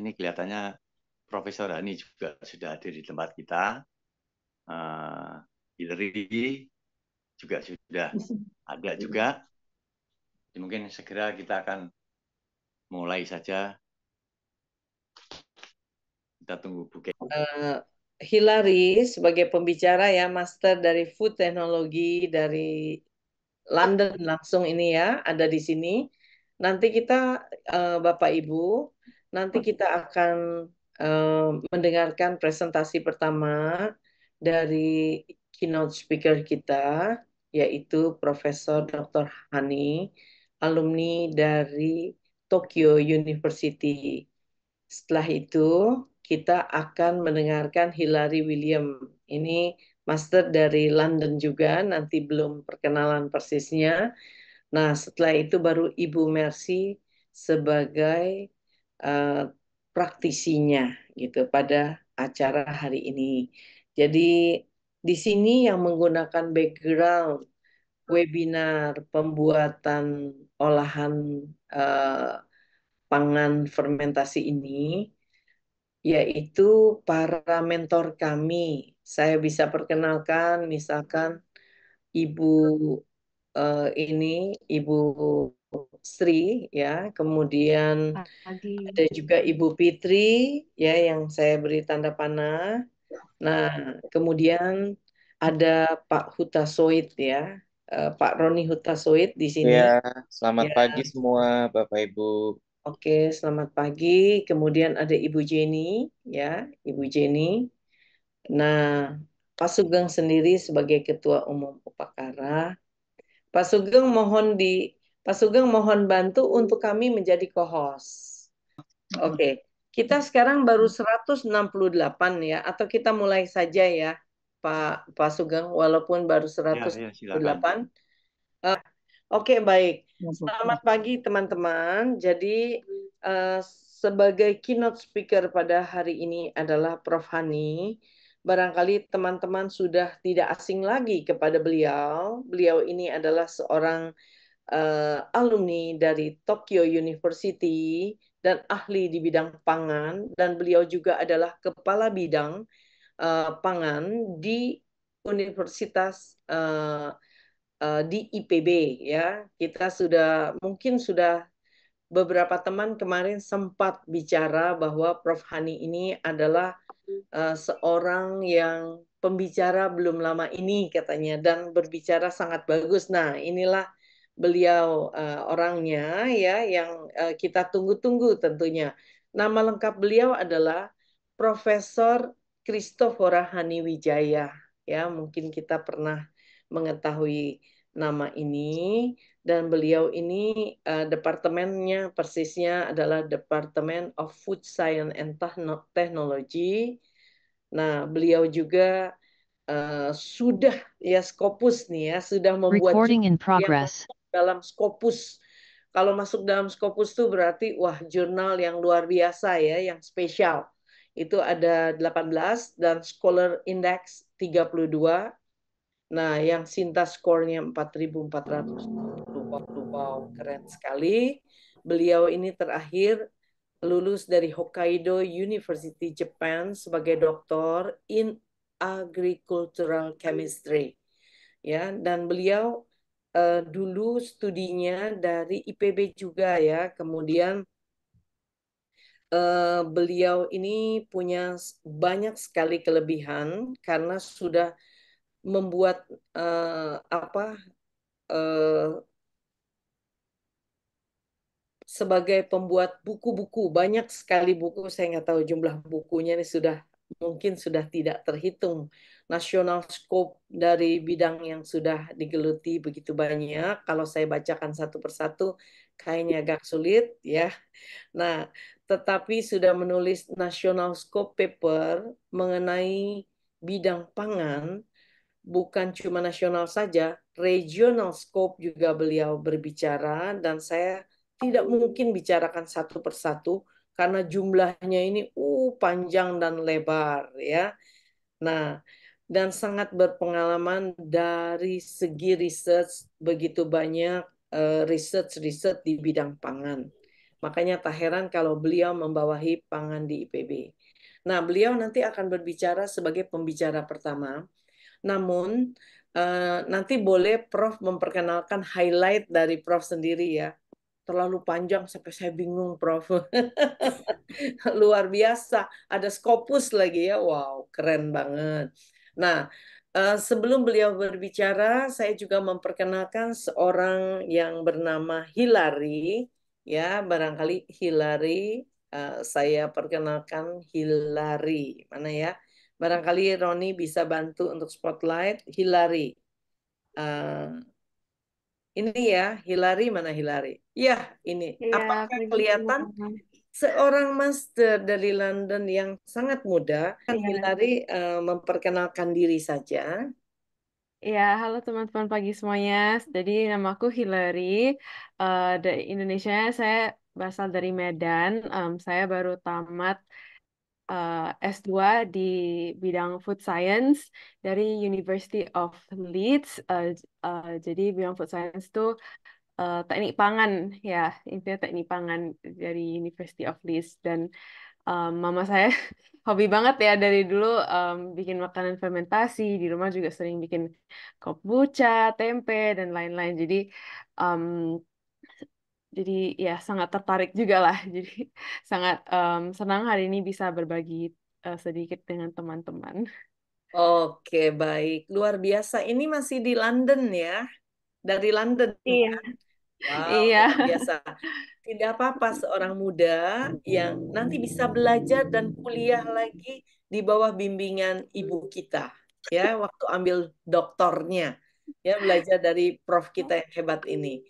ini kelihatannya Profesor Hani juga sudah hadir di tempat kita. Hillary juga sudah ada juga. Mungkin segera kita akan mulai saja. Kita tunggu Bu Kay. Hillary sebagai pembicara ya, Master dari Food Technology dari London langsung ini ya, ada di sini. Nanti kita Bapak Ibu, nanti kita akan mendengarkan presentasi pertama dari keynote speaker kita, yaitu Profesor Dr. Hani, alumni dari Tokyo University. Setelah itu, kita akan mendengarkan Hillary William. Ini master dari London juga, nanti belum perkenalan persisnya. Nah, setelah itu baru Ibu Mercy sebagai uh, praktisinya gitu pada acara hari ini. Jadi di sini yang menggunakan background webinar pembuatan olahan uh, pangan fermentasi ini, yaitu para mentor kami. Saya bisa perkenalkan, misalkan Ibu ini, Ibu Sri, ya, kemudian ada juga Ibu Fitri, ya, yang saya beri tanda panah. Nah, kemudian ada Pak Hutasoit, ya, Pak Roni Hutasoit di sini. Ya, selamat Ya, pagi semua Bapak Ibu. oke, selamat pagi. Kemudian ada Ibu Jenny, ya, Ibu Jenny. Nah, Pak Sugeng sendiri sebagai Ketua Umum Upakara. Pak Sugeng Pak Sugeng mohon bantu untuk kami menjadi co-host. Oke, kita sekarang baru 168 ya, atau kita mulai saja ya, Pak Sugeng, walaupun baru Ya, silakan. 168. Oke, baik. Selamat pagi teman-teman. Jadi sebagai keynote speaker pada hari ini adalah Prof. Hani. Barangkali teman-teman sudah tidak asing lagi kepada beliau. Beliau ini adalah seorang alumni dari Tokyo University dan ahli di bidang pangan. Dan beliau juga adalah kepala bidang pangan di Universitas di IPB ya. Kita mungkin sudah beberapa teman kemarin sempat bicara bahwa Prof. Hani ini adalah seorang yang pembicara belum lama ini katanya dan berbicara sangat bagus. Nah, inilah beliau orangnya ya yang kita tunggu-tunggu tentunya. Nama lengkap beliau adalah Profesor Christophora Hani Wijaya. Ya, mungkin kita pernah mengetahui nama ini dan beliau ini departemennya persisnya adalah Department of Food Science and Technology. Nah, beliau juga sudah ya Scopus nih ya sudah membuat Recording in yang progress. dalam Scopus. Kalau masuk dalam Scopus itu berarti wah jurnal yang luar biasa ya, yang spesial. Itu ada 18 dan Scholar Index 32. Nah, yang Sinta skornya 4.400. Wow, keren sekali. Beliau ini terakhir lulus dari Hokkaido University Japan sebagai doktor in agricultural chemistry. Ya, dan beliau dulu studinya dari IPB juga ya. Kemudian beliau ini punya banyak sekali kelebihan karena sudah membuat sebagai pembuat buku-buku, banyak sekali buku, saya nggak tahu jumlah bukunya ini mungkin sudah tidak terhitung. National scope dari bidang yang sudah digeluti begitu banyak. Kalau saya bacakan satu persatu, kayaknya agak sulit ya. Nah, tetapi sudah menulis national scope paper mengenai bidang pangan, bukan cuma nasional saja, regional scope juga beliau berbicara dan saya tidak mungkin bicarakan satu persatu karena jumlahnya ini panjang dan lebar ya. Nah, dan sangat berpengalaman dari segi research begitu banyak research di bidang pangan. Makanya tak heran kalau beliau membawahi pangan di IPB. Nah, beliau nanti akan berbicara sebagai pembicara pertama. Namun, nanti boleh Prof memperkenalkan highlight dari Prof sendiri ya. Terlalu panjang sampai saya bingung, Prof. Luar biasa. Ada Scopus lagi ya. Wow, keren banget. Nah, sebelum beliau berbicara, saya juga memperkenalkan seorang yang bernama Hilary. Ya, barangkali Hilary, saya perkenalkan Hilary. Mana ya? Barangkali Roni bisa bantu untuk spotlight. Hilary. Eh, ini ya, Hilary mana Hilary? Ya, ini. Iya, Apakah pagi kelihatan semua. seorang master dari London yang sangat muda? Iya, Hilary memperkenalkan diri saja. iya, halo teman-teman pagi semuanya. Jadi namaku Hillary. Dari Indonesia, saya berasal dari Medan. Saya baru tamat S2 di bidang food science dari University of Leeds. Jadi bidang food science itu teknik pangan, ya, intinya teknik pangan dari University of Leeds. Dan mama saya hobi banget ya dari dulu bikin makanan fermentasi. Di rumah juga sering bikin kombucha, tempe, dan lain-lain. Um, jadi ya sangat tertarik juga lah. Jadi sangat senang hari ini bisa berbagi sedikit dengan teman-teman. Oke, baik. Luar biasa. Ini masih di London ya. Dari London. Iya, Wow, iya. luar biasa. Tidak apa-apa seorang muda yang nanti bisa belajar dan kuliah lagi di bawah bimbingan ibu kita. Ya, waktu ambil doktornya. Ya, belajar dari prof kita yang hebat ini.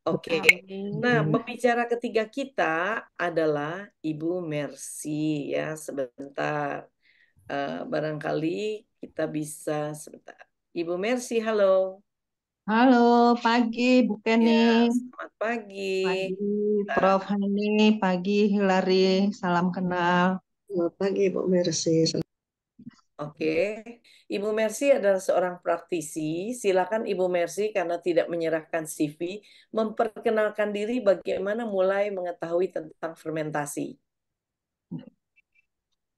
Oke. Nah, Amin. pembicara ketiga kita adalah Ibu Mercy ya, sebentar. Barangkali kita bisa sebentar. Ibu Mercy, halo. Halo, pagi Bu Kenny, Ya, selamat pagi. pagi Prof. Hani, pagi Hilary, salam kenal. Selamat pagi, Bu Mercy. Oke, Ibu Mercy adalah seorang praktisi. Silakan Ibu Mercy karena tidak menyerahkan CV, memperkenalkan diri bagaimana mulai mengetahui tentang fermentasi.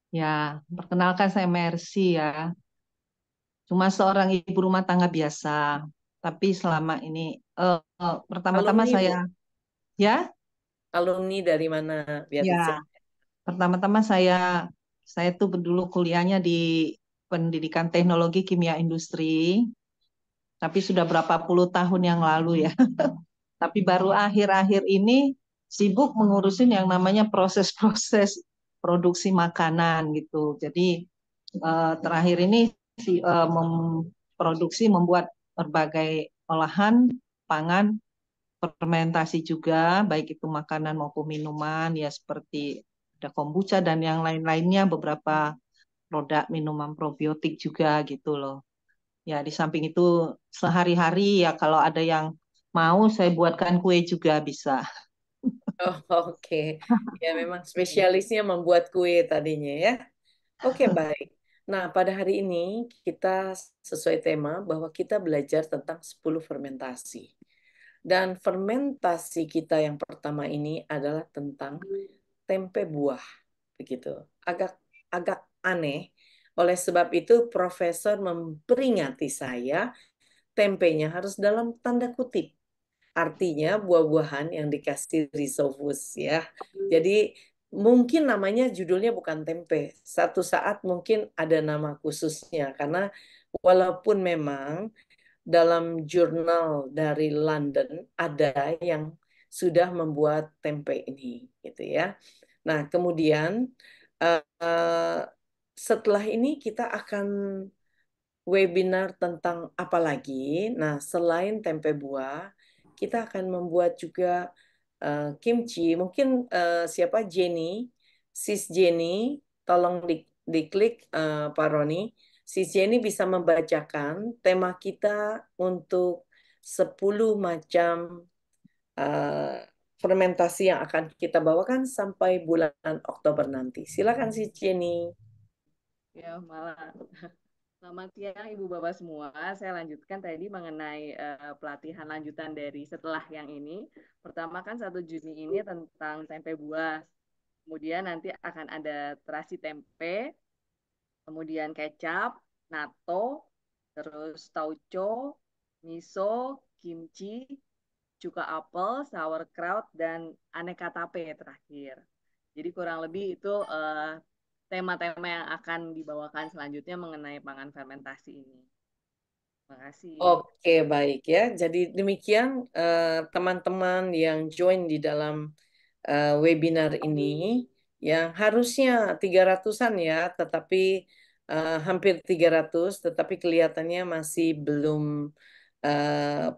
Ya, perkenalkan saya Mercy ya. Cuma seorang ibu rumah tangga biasa. Tapi selama ini, pertama-tama Alumni, Bu. saya, ya, Alumni dari mana? Biar ya, dicek. pertama-tama saya tuh dulu kuliahnya di Pendidikan Teknologi Kimia Industri. Tapi sudah berapa puluh tahun yang lalu ya. Tapi baru akhir-akhir ini sibuk mengurusin yang namanya proses-proses produksi makanan gitu. Jadi terakhir ini memproduksi, membuat berbagai olahan pangan, fermentasi juga, baik itu makanan maupun minuman, ya seperti ada kombucha dan yang lain-lainnya, beberapa produk minuman probiotik juga gitu loh. Ya di samping itu sehari-hari ya kalau ada yang mau saya buatkan kue juga bisa. Oh, oke. Ya, memang spesialisnya membuat kue tadinya ya. Oke, baik. Nah, pada hari ini kita sesuai tema bahwa kita belajar tentang 10 fermentasi. Dan fermentasi kita yang pertama ini adalah tentang tempe buah, begitu. Agak agak aneh. Oleh sebab itu, profesor memperingati saya, tempenya harus dalam tanda kutip. Artinya buah-buahan yang dikasih rhizopus ya. Jadi mungkin namanya judulnya bukan tempe. Satu saat mungkin ada nama khususnya karena walaupun memang dalam jurnal dari London ada yang sudah membuat tempe ini gitu ya. Nah, kemudian uh, setelah ini kita akan webinar tentang apa lagi. Nah, selain tempe buah, kita akan membuat juga kimchi. Mungkin siapa Jenny, Sis Jenny, tolong diklik Pak Roni. Sis Jenny bisa membacakan tema kita untuk 10 macam eh, fermentasi yang akan kita bawakan sampai bulan Oktober nanti. Silakan Sis Jenny. Ya, malah. Selamat siang Ibu Bapak semua. Saya lanjutkan tadi mengenai pelatihan lanjutan dari setelah yang ini. Pertama kan 1 Juni ini tentang tempe buah. Kemudian nanti akan ada terasi tempe, kemudian kecap, natto, terus tauco, miso, kimchi, cuka apel, sauerkraut, dan aneka tape terakhir. Jadi kurang lebih itu tema-tema yang akan dibawakan selanjutnya mengenai pangan fermentasi ini. Terima kasih. Oke, baik ya. Jadi demikian teman-teman yang join di dalam webinar ini yang harusnya 300-an ya, tetapi hampir 300, tetapi kelihatannya masih belum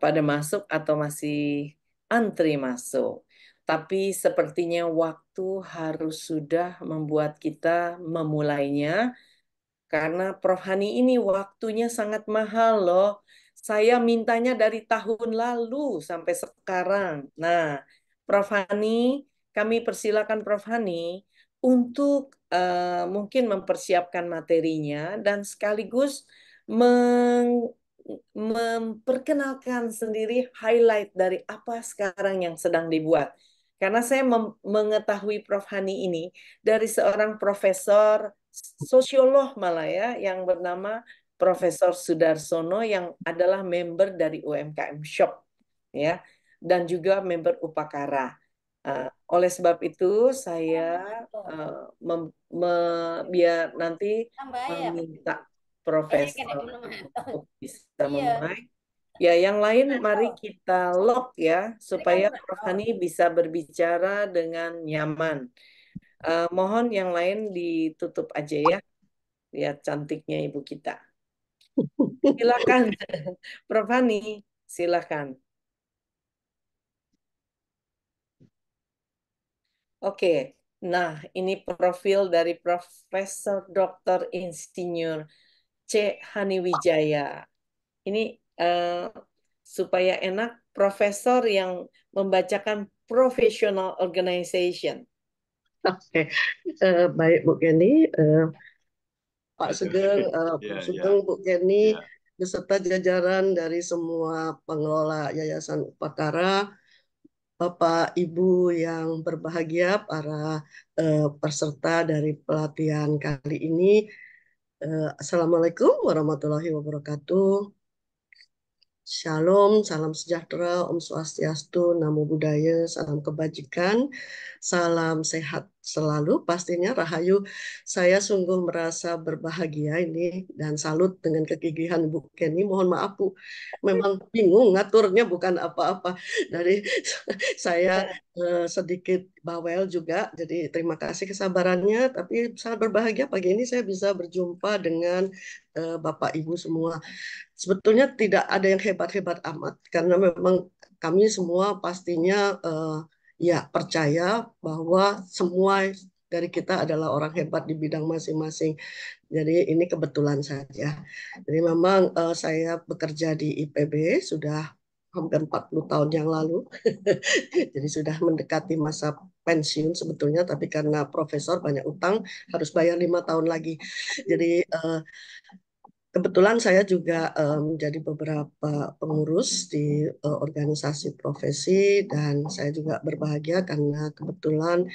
pada masuk atau masih antri masuk. Tapi sepertinya waktu harus sudah membuat kita memulainya. Karena Prof. Hani ini waktunya sangat mahal loh. Saya mintanya dari tahun lalu sampai sekarang. Nah, Prof. Hani, kami persilakan Prof. Hani untuk mungkin mempersiapkan materinya dan sekaligus memperkenalkan sendiri highlight dari apa sekarang yang sedang dibuat. Karena saya mengetahui Prof. Hani ini dari seorang profesor sosiolog malah ya, yang bernama Profesor Sudarsono yang adalah member dari UMKM Shop ya, dan juga member Upakara. Oleh sebab itu saya biar nanti meminta Profesor untuk bisa memulai. Ya, yang lain mari kita lock ya, supaya Prof. Hani bisa berbicara dengan nyaman. Mohon yang lain ditutup aja ya. Lihat cantiknya ibu kita. Silakan, Prof. Hani, silakan. Oke, nah ini profil dari Profesor Dr. Insinyur C. Hani Wijaya. Ini supaya enak, profesor yang membacakan professional organization. Oke, baik Bu Kenny, Pak Sugeng, Ya, Bu Sugeng, Bu Kenny, ya. beserta jajaran dari semua pengelola Yayasan Upakara, Bapak Ibu yang berbahagia, para peserta dari pelatihan kali ini. Assalamualaikum warahmatullahi wabarakatuh. Shalom, salam sejahtera, Om Swastiastu, Namo Buddhaya, salam kebajikan, salam sehat selalu, pastinya Rahayu. Saya sungguh merasa berbahagia ini dan salut dengan kegigihan Bu Kenny. Mohon maaf Bu, memang bingung ngaturnya bukan apa-apa. Dari saya sedikit bawel juga, jadi terima kasih kesabarannya. Tapi sangat berbahagia pagi ini saya bisa berjumpa dengan Bapak Ibu semua. Sebetulnya tidak ada yang hebat-hebat amat karena memang kami semua pastinya ya percaya bahwa semua dari kita adalah orang hebat di bidang masing-masing. Jadi ini kebetulan saja. Jadi memang saya bekerja di IPB sudah hampir 40 tahun yang lalu. Jadi sudah mendekati masa pensiun sebetulnya, tapi karena profesor banyak utang harus bayar 5 tahun lagi. Jadi kebetulan saya juga menjadi beberapa pengurus di organisasi profesi dan saya juga berbahagia karena kebetulan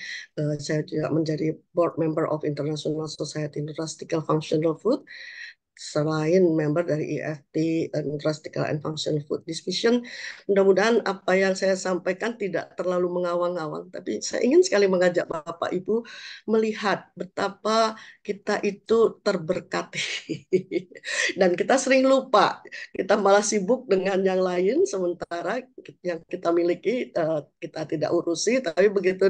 saya juga menjadi board member of International Society Nutraceutical Functional Food selain member dari IFT Nutraceutical and Functional Food Division. Mudah-mudahan apa yang saya sampaikan tidak terlalu mengawang-awang, tapi saya ingin sekali mengajak Bapak Ibu melihat betapa kita itu terberkati. Dan kita sering lupa, kita malah sibuk dengan yang lain, sementara yang kita miliki kita tidak urusi, tapi begitu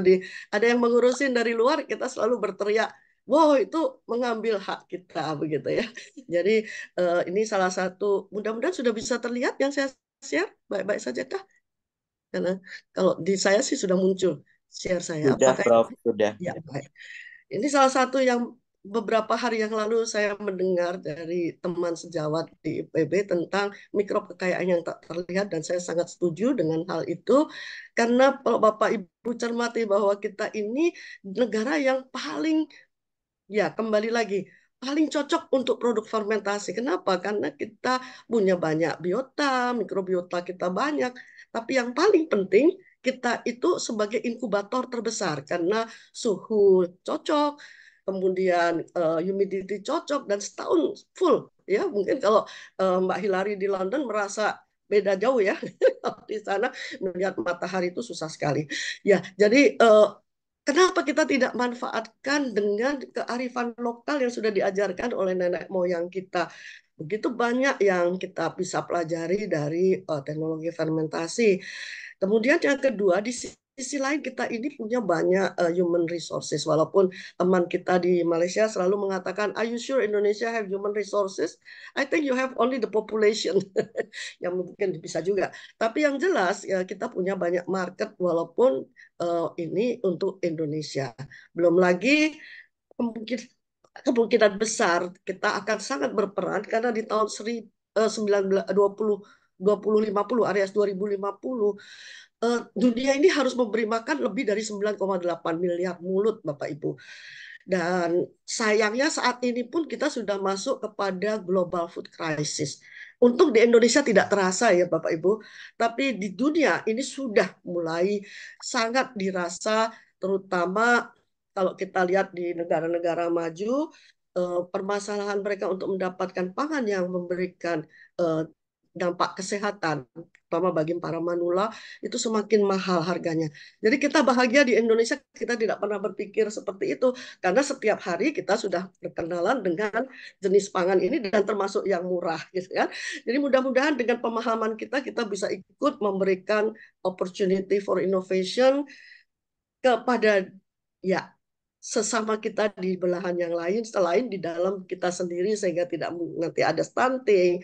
ada yang mengurusin dari luar, kita selalu berteriak, wow itu mengambil hak kita begitu ya. Jadi ini salah satu, mudah-mudahan sudah bisa terlihat yang saya share, baik-baik saja kah? Karena kalau di saya sih sudah muncul share saya. Sudah, Apakah Prof. Sudah. ya baik. Ini salah satu yang beberapa hari yang lalu saya mendengar dari teman sejawat di IPB tentang mikrokekayaan yang tak terlihat dan saya sangat setuju dengan hal itu karena kalau Bapak Ibu cermati bahwa kita ini negara yang paling ya kembali lagi paling cocok untuk produk fermentasi. Kenapa? Karena kita punya banyak biota, mikrobiota kita banyak. Tapi yang paling penting, kita itu sebagai inkubator terbesar karena suhu cocok, kemudian humidity cocok, dan setahun full. Ya, mungkin kalau Mbak Hilary di London merasa beda jauh ya. Di sana melihat matahari itu susah sekali. Ya, jadi kenapa kita tidak manfaatkan dengan kearifan lokal yang sudah diajarkan oleh nenek moyang kita? Begitu banyak yang kita bisa pelajari dari teknologi fermentasi. Kemudian yang kedua, di sisi lain kita ini punya banyak human resources. Walaupun teman kita di Malaysia selalu mengatakan, "Are you sure Indonesia have human resources?" I think you have only the population. Yang mungkin bisa juga. Tapi yang jelas ya kita punya banyak market walaupun ini untuk Indonesia. Belum lagi kemungkinan besar kita akan sangat berperan karena di tahun 2050 alias 2050 dunia ini harus memberi makan lebih dari 9,8 miliar mulut, Bapak Ibu. Dan sayangnya saat ini pun kita sudah masuk kepada global food crisis. Untung di Indonesia tidak terasa ya Bapak Ibu, tapi di dunia ini sudah mulai sangat dirasa, terutama kalau kita lihat di negara-negara maju, permasalahan mereka untuk mendapatkan pangan yang memberikan dampak kesehatan, terutama bagi para manula, itu semakin mahal harganya. Jadi kita bahagia di Indonesia, kita tidak pernah berpikir seperti itu, karena setiap hari kita sudah berkenalan dengan jenis pangan ini dan termasuk yang murah, gitu kan. Jadi mudah-mudahan dengan pemahaman kita bisa ikut memberikan opportunity for innovation kepada ya sesama kita di belahan yang lain selain di dalam kita sendiri, sehingga tidak nanti ada stunting,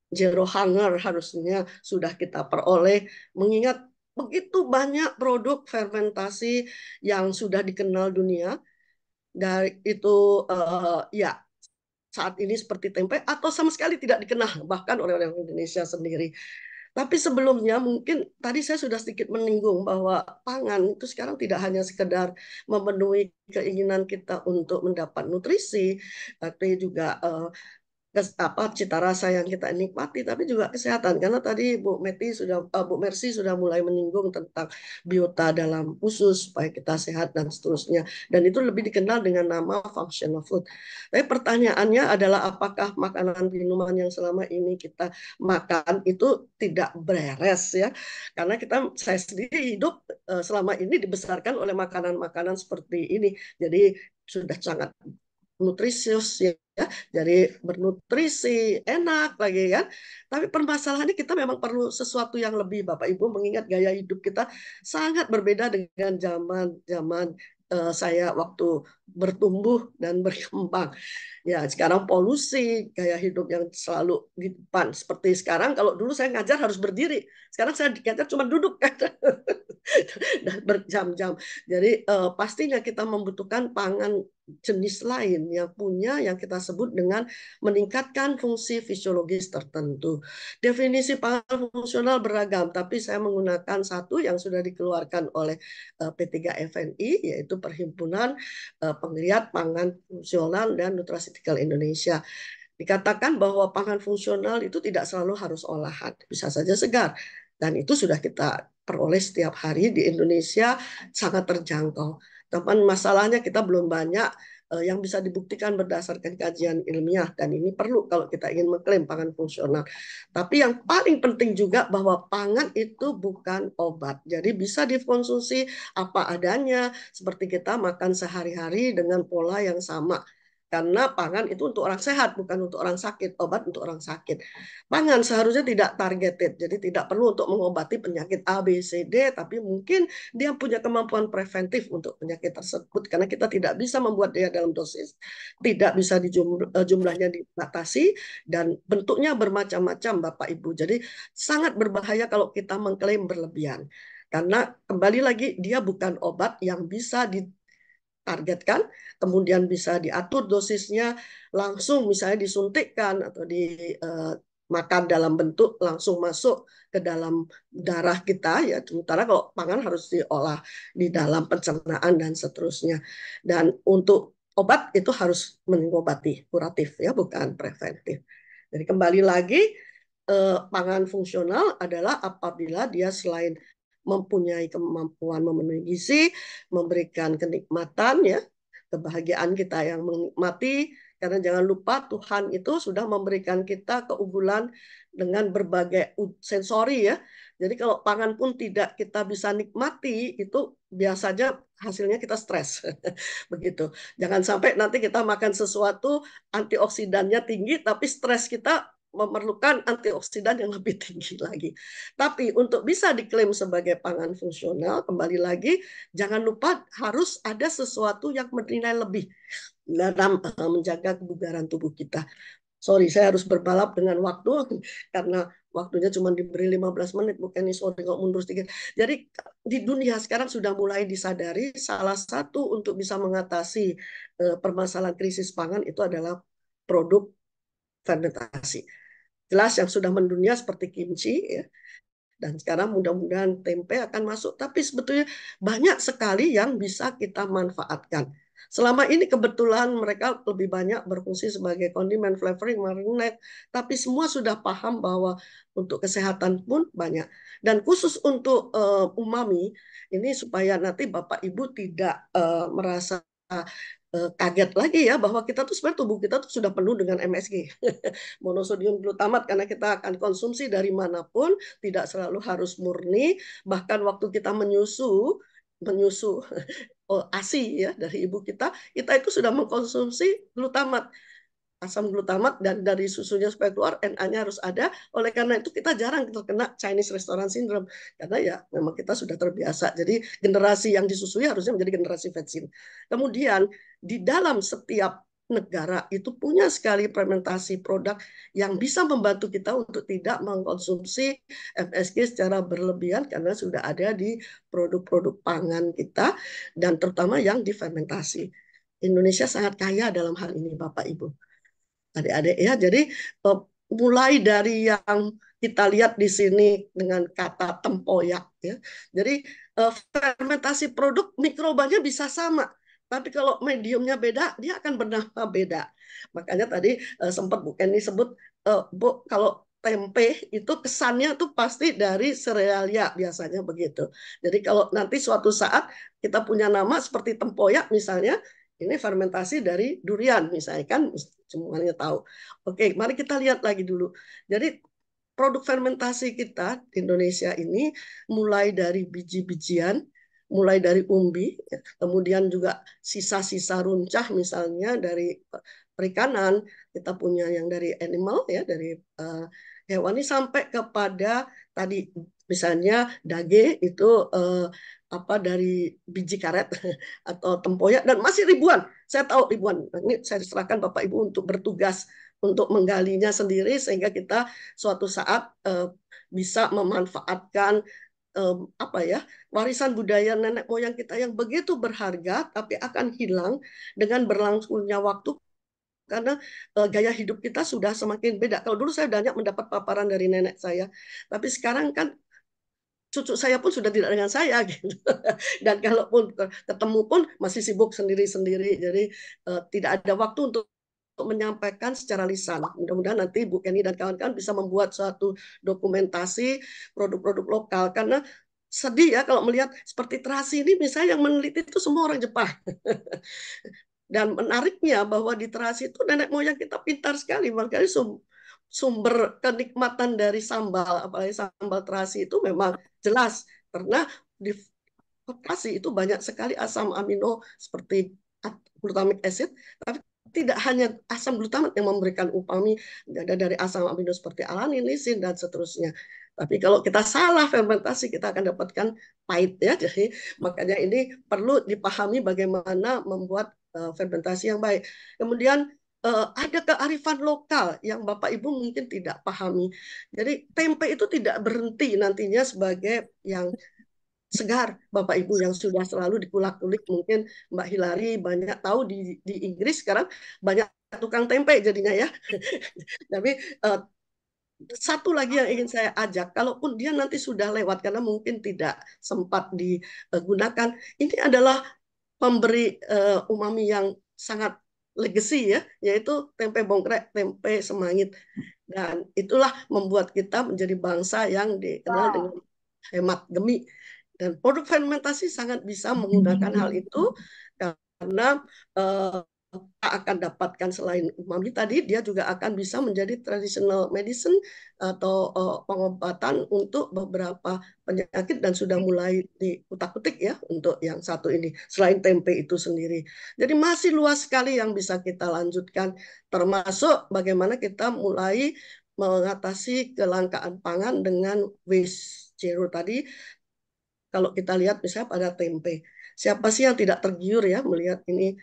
zero hunger harusnya sudah kita peroleh, mengingat begitu banyak produk fermentasi yang sudah dikenal dunia, dari itu ya saat ini seperti tempe atau sama sekali tidak dikenal bahkan oleh orang Indonesia sendiri. Tapi sebelumnya mungkin tadi saya sudah sedikit menyinggung bahwa pangan itu sekarang tidak hanya sekedar memenuhi keinginan kita untuk mendapat nutrisi, tapi juga cita rasa yang kita nikmati, tapi juga kesehatan. Karena tadi Bu Mercy sudah mulai menyinggung tentang biota dalam usus supaya kita sehat dan seterusnya. Dan itu lebih dikenal dengan nama functional food. Tapi pertanyaannya adalah apakah makanan minuman yang selama ini kita makan itu tidak beres ya? Karena saya sendiri hidup selama ini dibesarkan oleh makanan-makanan seperti ini. Jadi sudah sangat nutrisius ya, jadi bernutrisi, enak lagi kan. Tapi permasalahannya kita memang perlu sesuatu yang lebih, Bapak Ibu, mengingat gaya hidup kita sangat berbeda dengan zaman saya waktu bertumbuh dan berkembang. Ya, sekarang polusi, gaya hidup yang selalu di depan. Seperti sekarang, kalau dulu saya ngajar harus berdiri. Sekarang saya ngajar cuma duduk. Dan berjam-jam. Jadi pastinya kita membutuhkan pangan jenis lain yang punya yang kita sebut dengan meningkatkan fungsi fisiologis tertentu. Definisi pangan fungsional beragam, tapi saya menggunakan satu yang sudah dikeluarkan oleh P3FNI, yaitu Perhimpunan Penggeliat Pangan Fungsional dan Nutraceutical Indonesia. Dikatakan bahwa pangan fungsional itu tidak selalu harus olahan, bisa saja segar. Dan itu sudah kita peroleh setiap hari di Indonesia, sangat terjangkau. Tapi masalahnya kita belum banyak yang bisa dibuktikan berdasarkan kajian ilmiah, dan ini perlu kalau kita ingin mengklaim pangan fungsional. Tapi yang paling penting juga bahwa pangan itu bukan obat. Jadi bisa dikonsumsi apa adanya, seperti kita makan sehari-hari dengan pola yang sama. Karena pangan itu untuk orang sehat, bukan untuk orang sakit. Obat untuk orang sakit. Pangan seharusnya tidak targeted, jadi tidak perlu untuk mengobati penyakit A, B, C, D, tapi mungkin dia punya kemampuan preventif untuk penyakit tersebut, karena kita tidak bisa membuat dia dalam dosis, tidak bisa jumlahnya dibatasi, dan bentuknya bermacam-macam, Bapak Ibu. Jadi sangat berbahaya kalau kita mengklaim berlebihan. Karena kembali lagi, dia bukan obat yang bisa targetkan, kemudian bisa diatur dosisnya, langsung misalnya disuntikkan atau dimakan dalam bentuk langsung masuk ke dalam darah kita ya. Sementara kalau pangan harus diolah di dalam pencernaan dan seterusnya. Dan untuk obat itu harus mengobati, kuratif ya, bukan preventif. Jadi kembali lagi, pangan fungsional adalah apabila dia selain mempunyai kemampuan memenuhi gizi, memberikan kenikmatan ya, kebahagiaan kita yang menikmati, karena jangan lupa Tuhan itu sudah memberikan kita keunggulan dengan berbagai sensori ya. Jadi kalau pangan pun tidak kita bisa nikmati, itu biasanya hasilnya kita stres. Begitu. Jangan sampai nanti kita makan sesuatu antioksidannya tinggi, tapi stres kita memerlukan antioksidan yang lebih tinggi lagi. Tapi untuk bisa diklaim sebagai pangan fungsional, kembali lagi, jangan lupa harus ada sesuatu yang bernilai lebih dalam menjaga kebugaran tubuh kita. Sorry, saya harus berbalap dengan waktu karena waktunya cuma diberi 15 menit, bukan ini sorry kalau mundur sedikit. Jadi di dunia sekarang sudah mulai disadari salah satu untuk bisa mengatasi permasalahan krisis pangan itu adalah produk fermentasi. Jelas yang sudah mendunia seperti kimchi ya. Dan sekarang mudah-mudahan tempe akan masuk. Tapi sebetulnya banyak sekali yang bisa kita manfaatkan. Selama ini kebetulan mereka lebih banyak berfungsi sebagai kondimen, flavoring, marinade. Tapi semua sudah paham bahwa untuk kesehatan pun banyak. Dan khusus untuk umami, ini supaya nanti Bapak Ibu tidak merasa kaget lagi ya, bahwa kita tuh sebenarnya tubuh kita tuh sudah penuh dengan MSG. Monosodium glutamat, karena kita akan konsumsi dari manapun, tidak selalu harus murni. Bahkan waktu kita menyusu ASI ya dari ibu kita itu sudah mengkonsumsi glutamat, asam glutamat, dan dari susunya supaya keluar NA-nya harus ada. Oleh karena itu kita jarang terkena Chinese Restaurant Syndrome, karena ya memang kita sudah terbiasa. Jadi generasi yang disusui harusnya menjadi generasi vaksin. Kemudian di dalam setiap negara itu punya sekali fermentasi produk yang bisa membantu kita untuk tidak mengkonsumsi MSG secara berlebihan, karena sudah ada di produk-produk pangan kita, dan terutama yang difermentasi. Indonesia sangat kaya dalam hal ini, Bapak Ibu. Adik-adik ya, jadi mulai dari yang kita lihat di sini dengan kata tempoyak ya. Jadi fermentasi produk mikrobanya bisa sama, tapi kalau mediumnya beda, dia akan bernama beda. Makanya tadi sempat Bu Kenny sebut, Bu, kalau tempe itu kesannya tuh pasti dari serealia, biasanya begitu. Jadi kalau nanti suatu saat kita punya nama seperti tempoyak misalnya, ini fermentasi dari durian misalnya, kan semuanya tahu. Oke, mari kita lihat lagi dulu. Jadi produk fermentasi kita di Indonesia ini mulai dari biji-bijian, mulai dari umbi, kemudian juga sisa-sisa runcah misalnya dari perikanan, kita punya yang dari animal ya, dari hewani, sampai kepada tadi misalnya dage itu dari biji karet atau tempoyak, dan masih ribuan. Saya tahu ribuan. Ini saya serahkan Bapak Ibu untuk bertugas untuk menggalinya sendiri, sehingga kita suatu saat bisa memanfaatkan warisan budaya nenek moyang kita yang begitu berharga, tapi akan hilang dengan berlangsungnya waktu, karena gaya hidup kita sudah semakin beda. Kalau dulu saya banyak mendapat paparan dari nenek saya, tapi sekarang kan cucu saya pun sudah tidak dengan saya gitu. Dan kalaupun ketemu pun masih sibuk sendiri-sendiri. Jadi tidak ada waktu untuk menyampaikan secara lisan. Mudah-mudahan nanti Bu Kenny dan kawan-kawan bisa membuat suatu dokumentasi produk-produk lokal, karena sedih ya kalau melihat seperti terasi ini misalnya, yang meneliti itu semua orang Jepang. Dan menariknya bahwa di terasi itu nenek moyang kita pintar sekali, makanya sumber kenikmatan dari sambal, apalagi sambal terasi itu memang jelas, karena di terasi itu banyak sekali asam amino seperti glutamic acid, tapi tidak hanya asam glutamat yang memberikan umami, ada dari asam amino seperti alanin, lisin, dan seterusnya. Tapi kalau kita salah fermentasi, kita akan dapatkan pahit ya. Jadi makanya ini perlu dipahami bagaimana membuat fermentasi yang baik. Kemudian ada kearifan lokal yang Bapak Ibu mungkin tidak pahami. Jadi tempe itu tidak berhenti nantinya sebagai yang segar, Bapak Ibu yang sudah selalu dikulak-kulik. Mungkin Mbak Hilary banyak tahu di Inggris sekarang banyak tukang tempe jadinya ya. Tapi satu lagi yang ingin saya ajak, kalaupun dia nanti sudah lewat karena mungkin tidak sempat digunakan, ini adalah pemberi umami yang sangat legacy ya, yaitu tempe bongkrek, tempe semangit. Dan itulah membuat kita menjadi bangsa yang dikenal dengan hemat gemi. Dan produk fermentasi sangat bisa menggunakan hal itu karena kita akan dapatkan selain umami tadi, dia juga akan bisa menjadi traditional medicine atau pengobatan untuk beberapa penyakit dan sudah mulai diutak-utik ya untuk yang satu ini, selain tempe itu sendiri. Jadi masih luas sekali yang bisa kita lanjutkan, termasuk bagaimana kita mulai mengatasi kelangkaan pangan dengan waste zero tadi. Kalau kita lihat misalnya pada tempe, siapa sih yang tidak tergiur ya melihat ini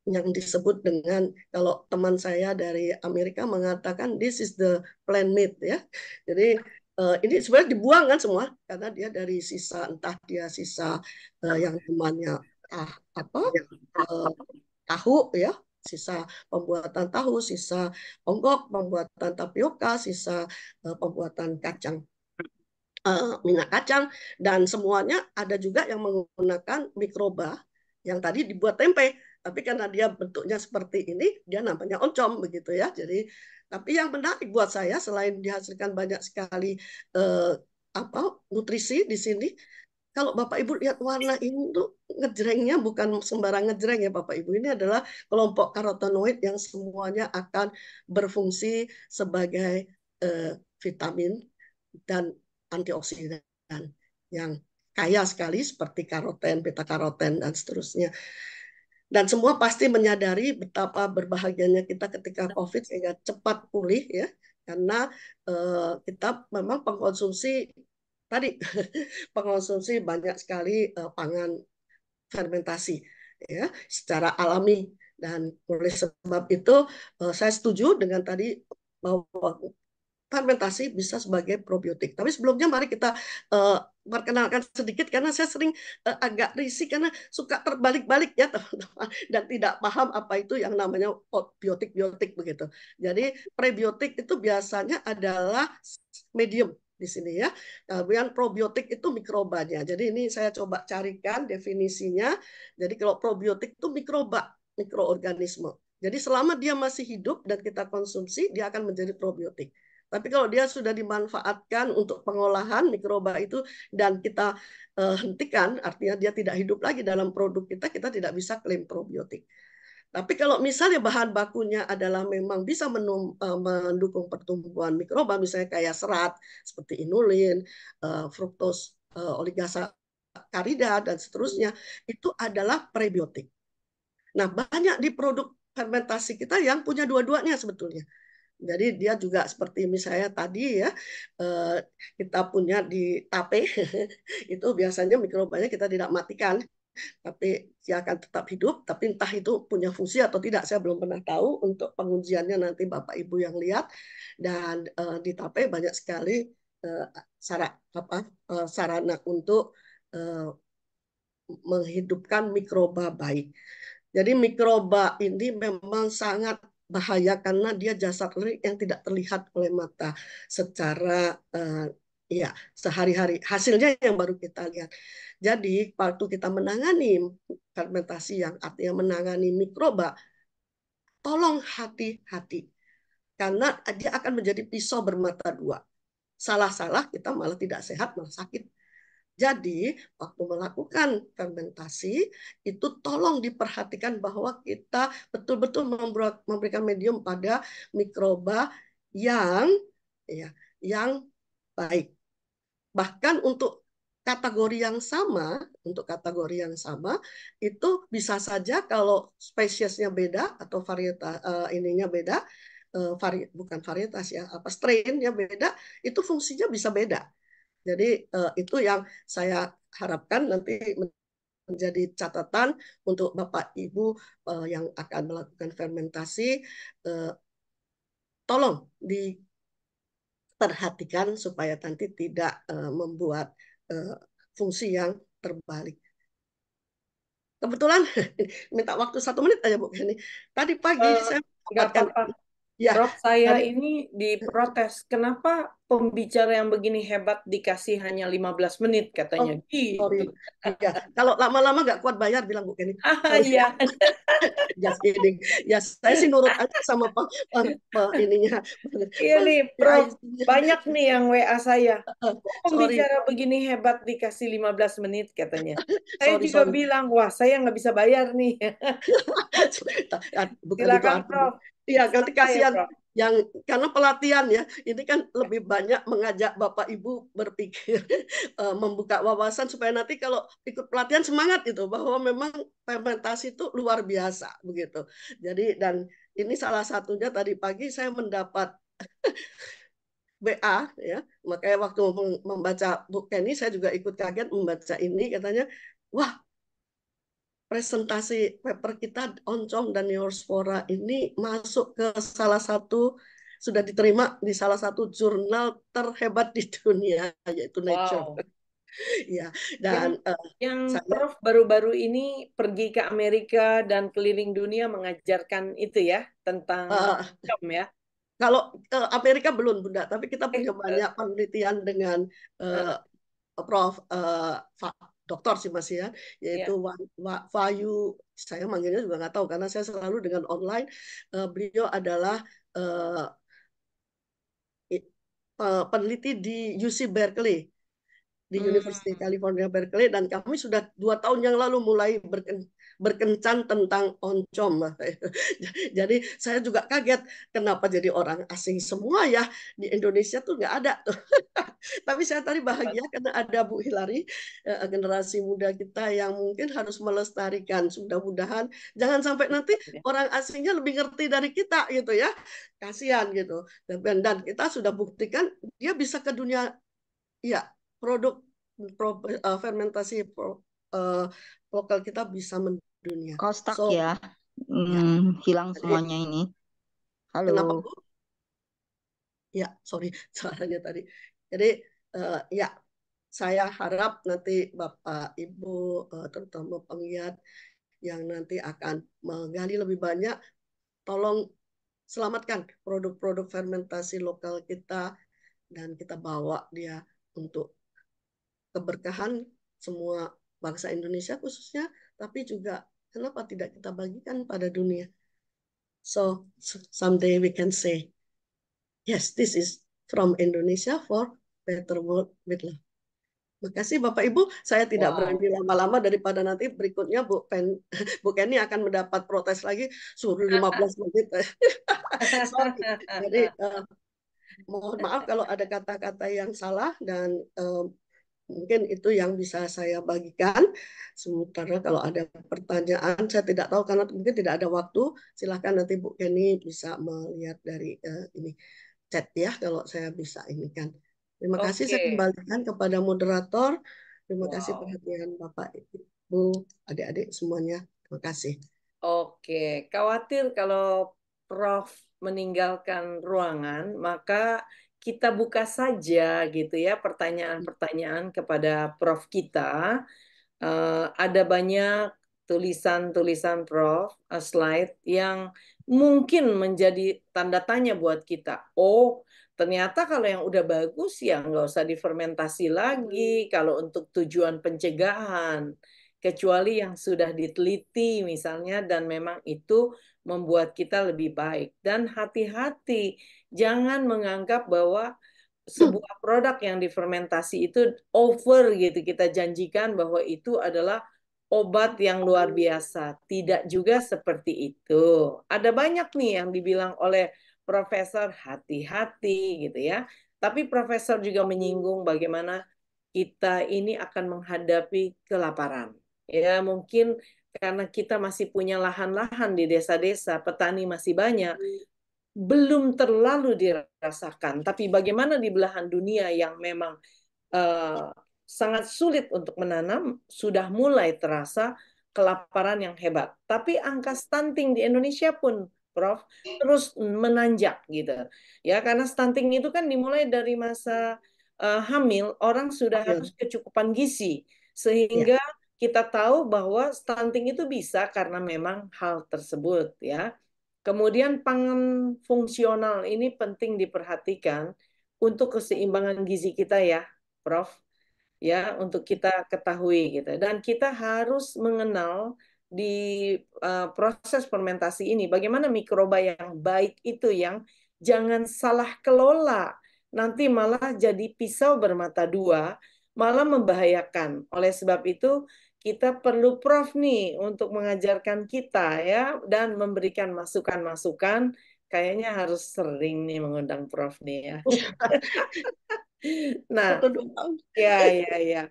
yang disebut dengan, kalau teman saya dari Amerika mengatakan this is the plant meat ya. Jadi ini sebenarnya dibuang kan semua karena dia dari sisa, entah dia sisa yang namanya tahu ya, sisa pembuatan tahu, sisa onggok, pembuatan tapioka, sisa pembuatan kacang, minyak kacang, dan semuanya ada juga yang menggunakan mikroba yang tadi dibuat tempe, tapi karena dia bentuknya seperti ini, dia namanya oncom begitu ya. Jadi, tapi yang menarik buat saya selain dihasilkan banyak sekali nutrisi di sini, kalau Bapak Ibu lihat warna ini tuh ngejrengnya bukan sembarang ngejreng ya Bapak Ibu. Ini adalah kelompok karotenoid yang semuanya akan berfungsi sebagai vitamin dan antioksidan yang kaya sekali seperti karoten, beta karoten dan seterusnya. Dan semua pasti menyadari betapa berbahagianya kita ketika COVID sehingga cepat pulih ya, karena kita memang pengkonsumsi tadi pengkonsumsi banyak sekali pangan fermentasi ya secara alami, dan oleh sebab itu saya setuju dengan tadi bahwa fermentasi bisa sebagai probiotik. Tapi sebelumnya mari kita perkenalkan sedikit karena saya sering agak risih karena suka terbalik-balik ya teman-teman dan tidak paham apa itu yang namanya biotik begitu. Jadi prebiotik itu biasanya adalah medium di sini ya. Kemudian probiotik itu mikrobanya. Jadi ini saya coba carikan definisinya. Jadi kalau probiotik itu mikroba, mikroorganisme. Jadi selama dia masih hidup dan kita konsumsi, dia akan menjadi probiotik. Tapi kalau dia sudah dimanfaatkan untuk pengolahan mikroba itu dan kita hentikan, artinya dia tidak hidup lagi dalam produk kita, kita tidak bisa klaim probiotik. Tapi kalau misalnya bahan bakunya adalah memang bisa mendukung pertumbuhan mikroba, misalnya kayak serat, seperti inulin, fruktos, oligosakarida, dan seterusnya, itu adalah prebiotik. Nah, banyak di produk fermentasi kita yang punya dua-duanya sebetulnya. Jadi dia juga seperti misalnya tadi ya, kita punya di tape, itu biasanya mikrobanya kita tidak matikan, tapi dia akan tetap hidup, tapi entah itu punya fungsi atau tidak, saya belum pernah tahu. Untuk pengujiannya nanti Bapak Ibu yang lihat. Dan di tape banyak sekali sarana untuk menghidupkan mikroba baik. Jadi mikroba ini memang sangat bahaya karena dia jasad lirik yang tidak terlihat oleh mata secara ya sehari-hari. Hasilnya yang baru kita lihat. Jadi waktu kita menangani fermentasi yang artinya menangani mikroba, tolong hati-hati karena dia akan menjadi pisau bermata dua. Salah-salah kita malah tidak sehat, malah sakit. Jadi, waktu melakukan fermentasi, itu tolong diperhatikan bahwa kita betul-betul memberikan medium pada mikroba yang baik. Bahkan untuk kategori yang sama, itu bisa saja kalau spesiesnya beda atau varietas ininya beda, bukan varietas ya, strainnya beda, itu fungsinya bisa beda. Jadi itu yang saya harapkan nanti menjadi catatan untuk Bapak Ibu yang akan melakukan fermentasi. Tolong diperhatikan supaya nanti tidak membuat fungsi yang terbalik. Kebetulan minta waktu 1 menit aja Bu Kenny. Tadi pagi saya nggak apa-apa. Ya, Prof, saya tadi ini diprotes. Kenapa pembicara yang begini hebat dikasih hanya 15 menit katanya oh sorry. gitu. Iya, kalau lama-lama nggak kuat bayar bilang Bu Kenny. Sorry. Iya. Just kidding. Ya, saya sih nurut aja sama ininya. Iya nih, Prof. PIC-nya. Banyak nih yang WA saya. Kok Sorry, pembicara begini hebat dikasih 15 menit katanya. Saya sorry, juga sorry. bilang, wah saya nggak bisa bayar nih. Bukan itu Silakan, artinya. Prof. Iya, nanti Santai ya, kasihan Prof. yang karena pelatihan ya, ini kan lebih banyak mengajak Bapak Ibu berpikir, membuka wawasan supaya nanti kalau ikut pelatihan semangat itu bahwa memang fermentasi itu luar biasa begitu. Jadi dan ini salah satunya tadi pagi saya mendapat WA ya, makanya waktu membaca buku ini saya juga ikut kaget membaca ini katanya, wah presentasi paper kita Oncom dan Neospora ini masuk ke salah satu sudah diterima di salah satu jurnal terhebat di dunia yaitu Nature. Wow. Ya, Yang dan yang saya Prof baru-baru ini pergi ke Amerika dan keliling dunia mengajarkan itu ya tentang Oncom ya. kalau Amerika belum Bunda, tapi kita Eh, punya banyak penelitian dengan eh, Prof. Doktor sih Mas ya, yaitu ya. Wayu, saya manggilnya juga nggak tahu karena saya selalu dengan online. Beliau adalah uh, peneliti di UC Berkeley, di University Hmm. California Berkeley, dan kami sudah 2 tahun yang lalu mulai berkencan tentang oncom. Jadi saya juga kaget kenapa jadi orang asing semua ya, di Indonesia tuh nggak ada tuh. Tapi saya tadi bahagia karena ada Bu Hilary, generasi muda kita yang mungkin harus melestarikan. Mudah-mudahan jangan sampai nanti orang asingnya lebih ngerti dari kita gitu ya. Kasihan gitu. Dan kita sudah buktikan dia bisa ke dunia ya, produk fermentasi lokal kita bisa mendunia. Kostak So ya. ya, Hilang jadi semuanya ini. kenapa Halo. Bu? Ya, sorry suaranya tadi. Jadi ya, saya harap nanti Bapak Ibu, terutama penggiat yang nanti akan menggali lebih banyak, tolong selamatkan produk-produk fermentasi lokal kita dan kita bawa dia untuk keberkahan semua bangsa Indonesia khususnya, tapi juga kenapa tidak kita bagikan pada dunia. So someday we can say, yes, this is from Indonesia for better world with love. Makasih Bapak Ibu, saya tidak Wow. berani lama-lama daripada nanti berikutnya Bu Kenny akan mendapat protes lagi suruh 15 menit. Sorry. Jadi mohon maaf kalau ada kata-kata yang salah dan mungkin itu yang bisa saya bagikan. Sementara kalau ada pertanyaan, saya tidak tahu karena mungkin tidak ada waktu. Silahkan nanti Bu Kenny bisa melihat dari ini chat ya kalau saya bisa ini kan. Terima kasih, saya Oke. kembalikan kepada moderator. Terima kasih Wow. perhatian Bapak, Ibu, adik-adik semuanya. Terima kasih. Oke, khawatir kalau Prof meninggalkan ruangan, maka kita buka saja gitu ya pertanyaan-pertanyaan kepada Prof kita. Ada banyak tulisan-tulisan Prof, slide yang mungkin menjadi tanda tanya buat kita. Oh, ternyata kalau yang udah bagus ya nggak usah difermentasi lagi kalau untuk tujuan pencegahan. Kecuali yang sudah diteliti misalnya dan memang itu membuat kita lebih baik. Dan hati-hati, jangan menganggap bahwa sebuah produk yang difermentasi itu over gitu. Kita janjikan bahwa itu adalah obat yang luar biasa. Tidak juga seperti itu. Ada banyak nih yang dibilang oleh profesor hati-hati gitu ya. Tapi profesor juga menyinggung bagaimana kita ini akan menghadapi kelaparan. Ya, mungkin karena kita masih punya lahan-lahan di desa-desa, petani masih banyak, belum terlalu dirasakan. Tapi bagaimana di belahan dunia yang memang sangat sulit untuk menanam, sudah mulai terasa kelaparan yang hebat. Tapi angka stunting di Indonesia pun, Prof, terus menanjak gitu. Ya, karena stunting itu kan dimulai dari masa hamil, orang sudah harus kecukupan gizi. Sehingga kita tahu bahwa stunting itu bisa karena memang hal tersebut ya. Kemudian pangan fungsional ini penting diperhatikan untuk keseimbangan gizi kita ya, Prof. Ya, untuk kita ketahui gitu. Dan kita harus mengenal di proses fermentasi ini bagaimana mikroba yang baik itu yang jangan salah kelola. Nanti malah jadi pisau bermata dua, malah membahayakan. Oleh sebab itu kita perlu Prof nih untuk mengajarkan kita ya dan memberikan masukan-masukan. Kayaknya harus sering nih mengundang Prof nih ya. Nah, 1-2 tahun. ya.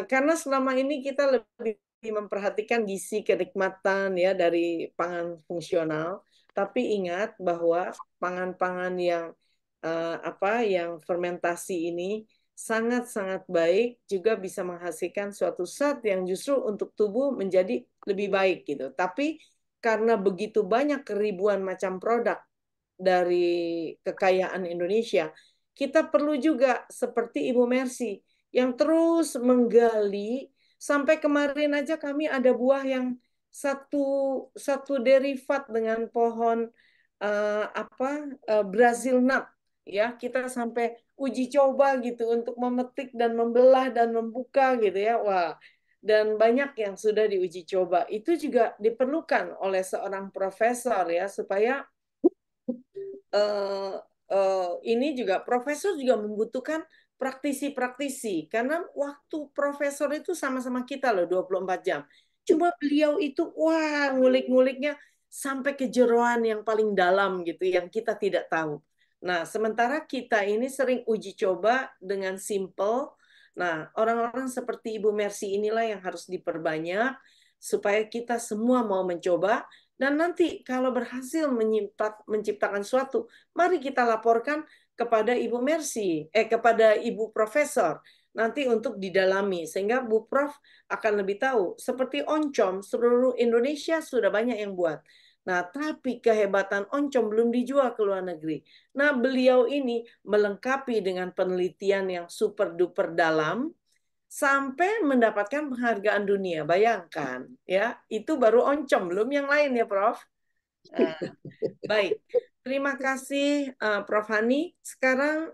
Karena selama ini kita lebih memperhatikan gizi kenikmatan ya dari pangan fungsional, tapi ingat bahwa pangan-pangan yang yang fermentasi ini sangat-sangat baik juga bisa menghasilkan suatu zat yang justru untuk tubuh menjadi lebih baik gitu. Tapi karena begitu banyak ribuan macam produk dari kekayaan Indonesia, kita perlu juga seperti Ibu Mercy yang terus menggali sampai kemarin aja kami ada buah yang satu derivat dengan pohon Brazil nut ya kita sampai uji coba gitu untuk memetik dan membelah dan membuka gitu ya wah dan banyak yang sudah diuji coba itu juga diperlukan oleh seorang profesor ya supaya eh, ini juga profesor juga membutuhkan praktisi-praktisi karena waktu profesor itu sama-sama kita loh 24 jam. Cuma beliau itu wah ngulik-nguliknya sampai ke jeroan yang paling dalam gitu yang kita tidak tahu. Nah, sementara kita ini sering uji coba dengan simple. Nah, orang-orang seperti Ibu Mercy inilah yang harus diperbanyak supaya kita semua mau mencoba dan nanti kalau berhasil menciptakan suatu, mari kita laporkan kepada Ibu Mercy, kepada Ibu Profesor, nanti untuk didalami. Sehingga Bu Prof akan lebih tahu. Seperti oncom, seluruh Indonesia sudah banyak yang buat. Nah, tapi kehebatan oncom belum dijual ke luar negeri. Nah, beliau ini melengkapi dengan penelitian yang super duper dalam, sampai mendapatkan penghargaan dunia. Bayangkan, ya, itu baru oncom, belum yang lain ya, Prof. Baik, terima kasih Prof. Hani. Sekarang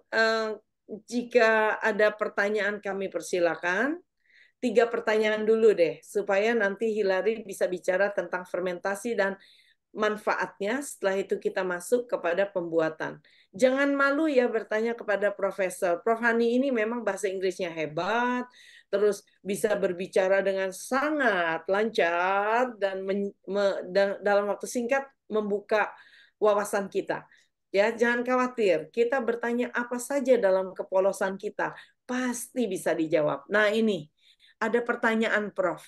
jika ada pertanyaan kami persilakan. 3 pertanyaan dulu deh, supaya nanti Hilary bisa bicara tentang fermentasi dan manfaatnya. Setelah itu kita masuk kepada pembuatan. Jangan malu ya bertanya kepada profesor. Prof. Hani ini memang bahasa Inggrisnya hebat, terus bisa berbicara dengan sangat lancar dan dalam waktu singkat membuka wawasan kita. Ya, jangan khawatir. Kita bertanya apa saja dalam kepolosan kita, pasti bisa dijawab. Nah, ini ada pertanyaan Prof.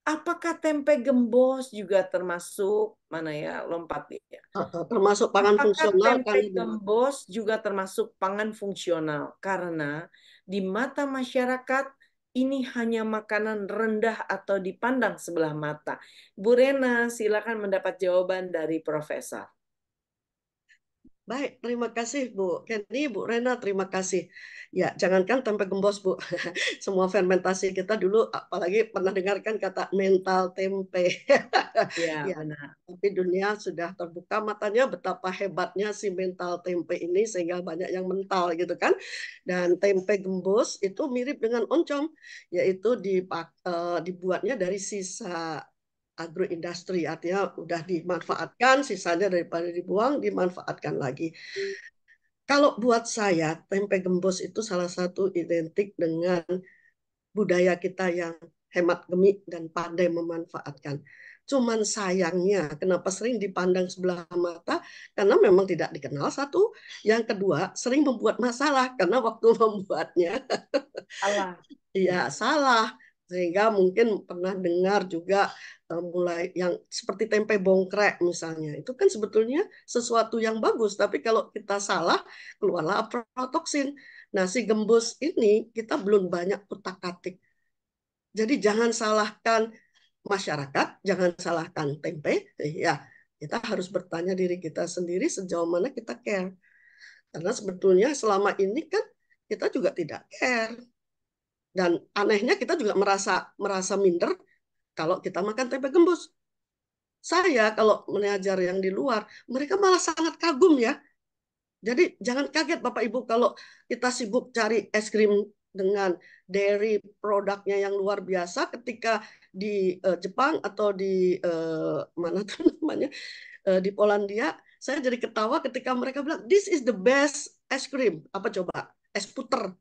Apakah tempe gembos juga termasuk mana ya lompat ya? Termasuk pangan Apakah fungsional tempe gembos juga termasuk pangan fungsional? Karena di mata masyarakat ini hanya makanan rendah atau dipandang sebelah mata. Bu Rena, silakan mendapat jawaban dari Profesor. Baik, terima kasih Bu Kenny, Bu Rena, terima kasih. Ya, jangankan tempe gembos Bu, semua fermentasi kita dulu apalagi pernah dengarkan kata mental tempe. Ya, Ya, benar. tapi dunia sudah terbuka matanya betapa hebatnya si mental tempe ini sehingga banyak yang mental gitu kan. Dan tempe gembos itu mirip dengan oncom, yaitu dibuatnya dari sisa agroindustri, artinya udah dimanfaatkan, sisanya daripada dibuang, dimanfaatkan lagi. Kalau buat saya, tempe gembos itu salah satu identik dengan budaya kita yang hemat gemik dan pandai memanfaatkan. Cuman sayangnya, kenapa sering dipandang sebelah mata? Karena memang tidak dikenal satu. Yang kedua, sering membuat masalah karena waktu membuatnya Salah. iya salah. Sehingga mungkin pernah dengar juga mulai yang seperti tempe bongkrek misalnya. Itu kan sebetulnya sesuatu yang bagus, tapi kalau kita salah, keluarlah aflatoksin. Nah, si gembus ini kita belum banyak utak-atik. Jadi jangan salahkan masyarakat, jangan salahkan tempe. Ya, kita harus bertanya diri kita sendiri sejauh mana kita care. Karena sebetulnya selama ini kan kita juga tidak care. Dan anehnya kita juga merasa minder kalau kita makan tempe gembus. Saya kalau mengajar yang di luar, mereka malah sangat kagum ya. Jadi jangan kaget Bapak Ibu kalau kita sibuk cari es krim dengan dairy produknya yang luar biasa ketika di Jepang atau di mana tuh namanya di Polandia, saya jadi ketawa ketika mereka bilang this is the best es krim. Apa coba? Es puter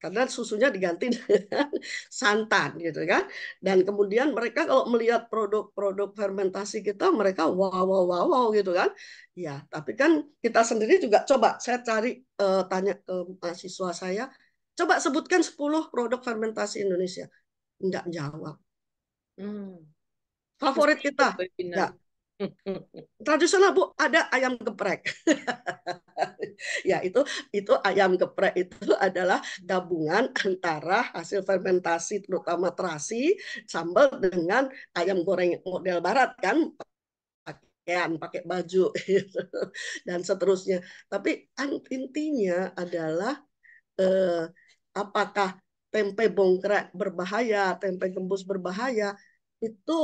karena susunya diganti dengan santan gitu kan. Dan kemudian mereka kalau melihat produk-produk fermentasi kita, mereka wow wow wow wow gitu kan. Ya, tapi kan kita sendiri juga coba saya cari tanya ke mahasiswa saya, coba sebutkan 10 produk fermentasi Indonesia. Enggak jawab. Hmm. Favorit Mesti ikut kita, webinar. ya tradisional Bu, ada ayam geprek. Ya, itu ayam geprek itu adalah gabungan antara hasil fermentasi terutama terasi sambal dengan ayam goreng model barat kan, pakaian, pakai baju gitu, dan seterusnya. Tapi intinya adalah apakah tempe bongkrek berbahaya, tempe gembus berbahaya, itu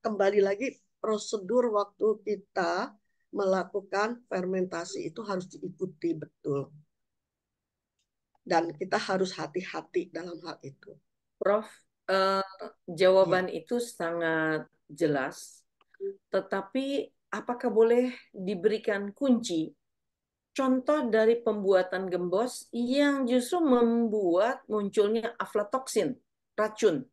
kembali lagi prosedur waktu kita melakukan fermentasi itu harus diikuti betul. Dan kita harus hati-hati dalam hal itu. Prof, jawaban itu sangat jelas, tetapi apakah boleh diberikan kunci contoh dari pembuatan gembos yang justru membuat munculnya aflatoksin, racun?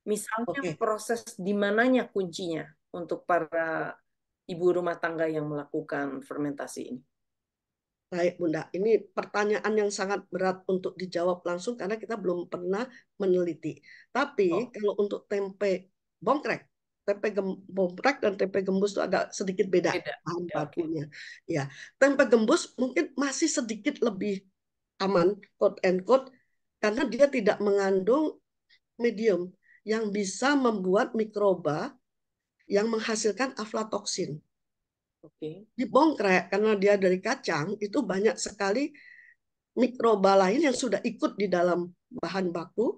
Misalnya Oke. proses di mananya kuncinya untuk para ibu rumah tangga yang melakukan fermentasi ini? Baik Bunda, ini pertanyaan yang sangat berat untuk dijawab langsung karena kita belum pernah meneliti. Tapi kalau untuk tempe bongkrek, bongkrek dan tempe gembus itu agak sedikit beda Beda. bahan Ya, oke. bakunya. Ya, tempe gembus mungkin masih sedikit lebih aman, quote and quote, karena dia tidak mengandung medium yang bisa membuat mikroba yang menghasilkan aflatoksin. Oke. Di bongkrek karena dia dari kacang itu banyak sekali mikroba lain yang sudah ikut di dalam bahan baku,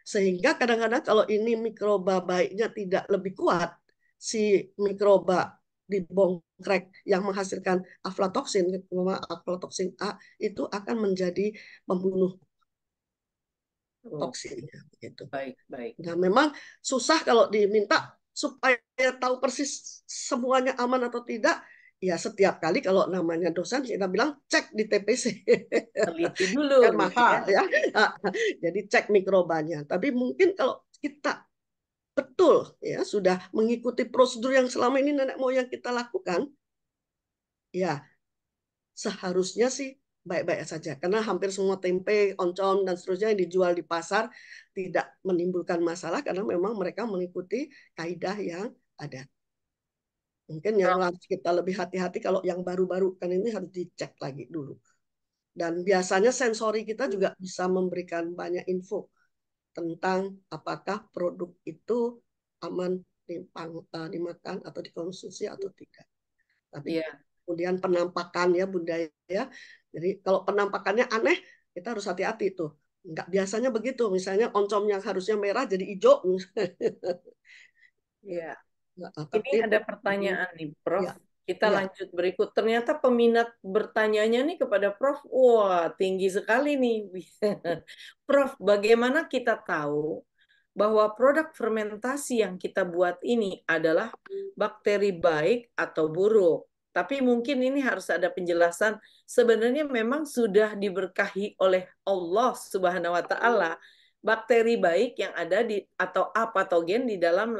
sehingga kadang-kadang kalau ini mikroba baiknya tidak lebih kuat, si mikroba di bongkrek yang menghasilkan aflatoksin, aflatoksin A itu akan menjadi pembunuh toksinnya gitu. Baik, baik. Nah, memang susah kalau diminta supaya tahu persis semuanya aman atau tidak. Ya setiap kali kalau namanya dosen kita bilang cek di TPC. Teliti dulu Kan gitu mahal ya. ya. Jadi cek mikrobanya. Tapi mungkin kalau kita betul ya sudah mengikuti prosedur yang selama ini nenek moyang kita lakukan, ya seharusnya sih baik-baik saja. Karena hampir semua tempe, oncom, dan seterusnya yang dijual di pasar tidak menimbulkan masalah karena memang mereka mengikuti kaidah yang ada. Mungkin yang harus kita lebih hati-hati kalau yang baru-baru kan ini harus dicek lagi dulu. Dan biasanya sensori kita juga bisa memberikan banyak info tentang apakah produk itu aman dimakan atau dikonsumsi atau tidak. Tapi kemudian penampakan ya Bunda ya. Jadi kalau penampakannya aneh, kita harus hati-hati tuh. Enggak biasanya begitu. Misalnya oncom yang harusnya merah jadi hijau. Iya. Nah, Ini ada pertanyaan nih, Prof. Ya. Kita Ya. lanjut berikut. Ternyata peminat bertanyanya nih kepada Prof. Wah, tinggi sekali nih. Prof, bagaimana kita tahu bahwa produk fermentasi yang kita buat ini adalah bakteri baik atau buruk? Tapi mungkin ini harus ada penjelasan. Sebenarnya memang sudah diberkahi oleh Allah Subhanahu wa taala bakteri baik yang ada di atau apatogen di dalam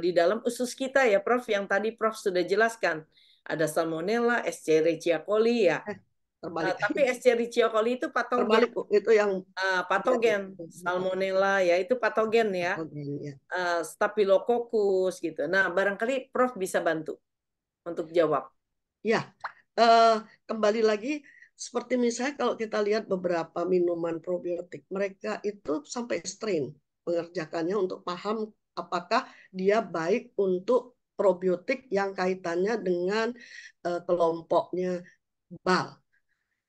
di dalam usus kita ya Prof, yang tadi Prof sudah jelaskan. Ada Salmonella, Escherichia coli ya. Tapi Escherichia coli itu patogen. Terbalik, itu yang patogen. Salmonella ya itu patogen ya. Staphylococcus gitu. Nah, barangkali Prof bisa bantu untuk jawab. Ya, kembali lagi seperti misalnya kalau kita lihat beberapa minuman probiotik, mereka itu sampai strain mengerjakannya untuk paham apakah dia baik untuk probiotik yang kaitannya dengan kelompoknya BAL.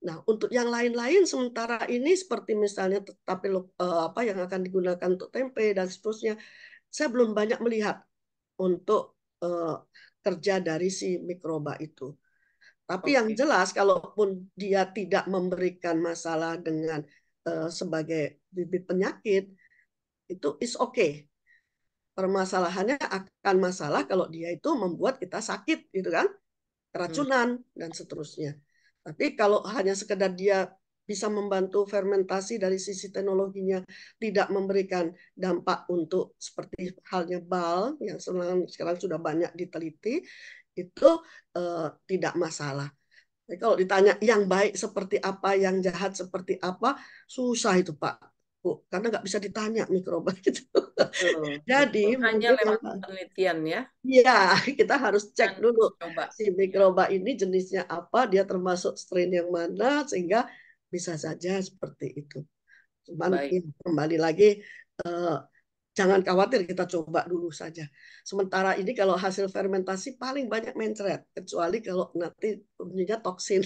Nah, untuk yang lain-lain sementara ini seperti misalnya tapi apa yang akan digunakan untuk tempe dan seterusnya, saya belum banyak melihat untuk kerja dari si mikroba itu. Tapi yang Oke. jelas, kalaupun dia tidak memberikan masalah dengan sebagai bibit penyakit, itu is okay. Permasalahannya akan masalah kalau dia itu membuat kita sakit, gitu kan? Keracunan dan seterusnya. Tapi kalau hanya sekedar dia bisa membantu fermentasi dari sisi teknologinya, tidak memberikan dampak untuk seperti halnya BAL yang sekarang sudah banyak diteliti, itu tidak masalah. Jadi kalau ditanya yang baik seperti apa, yang jahat seperti apa, susah itu Pak. Bu, karena nggak bisa ditanya mikroba gitu. Betul, Jadi betul. Hanya mungkin yang lewat penelitian ya, ya, kita harus dan cek dulu coba. si mikroba ini jenisnya apa, dia termasuk strain yang mana, sehingga bisa saja seperti itu. Cuman Baik. ya, kembali lagi, jangan khawatir, kita coba dulu saja. Sementara ini kalau hasil fermentasi paling banyak mencret, kecuali kalau nanti bunyinya toksin.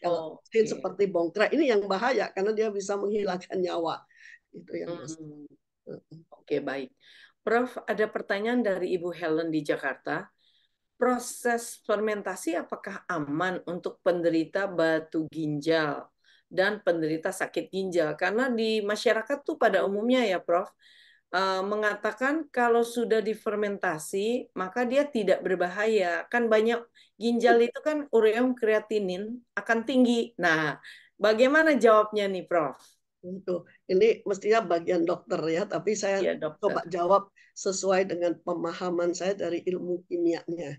Kalau toksin Oke. seperti bongkrak ini yang bahaya, karena dia bisa menghilangkan nyawa. Itu yang Hmm. Oke, baik. Prof, ada pertanyaan dari Ibu Helen di Jakarta. Proses fermentasi apakah aman untuk penderita batu ginjal dan penderita sakit ginjal? Karena di masyarakat tuh pada umumnya ya, Prof, mengatakan kalau sudah difermentasi maka dia tidak berbahaya. Kan banyak ginjal itu kan ureum kreatinin akan tinggi. Nah, bagaimana jawabnya nih, Prof? Untuk ini mestinya bagian dokter ya, tapi saya Ya, dokter. coba jawab sesuai dengan pemahaman saya dari ilmu kimianya.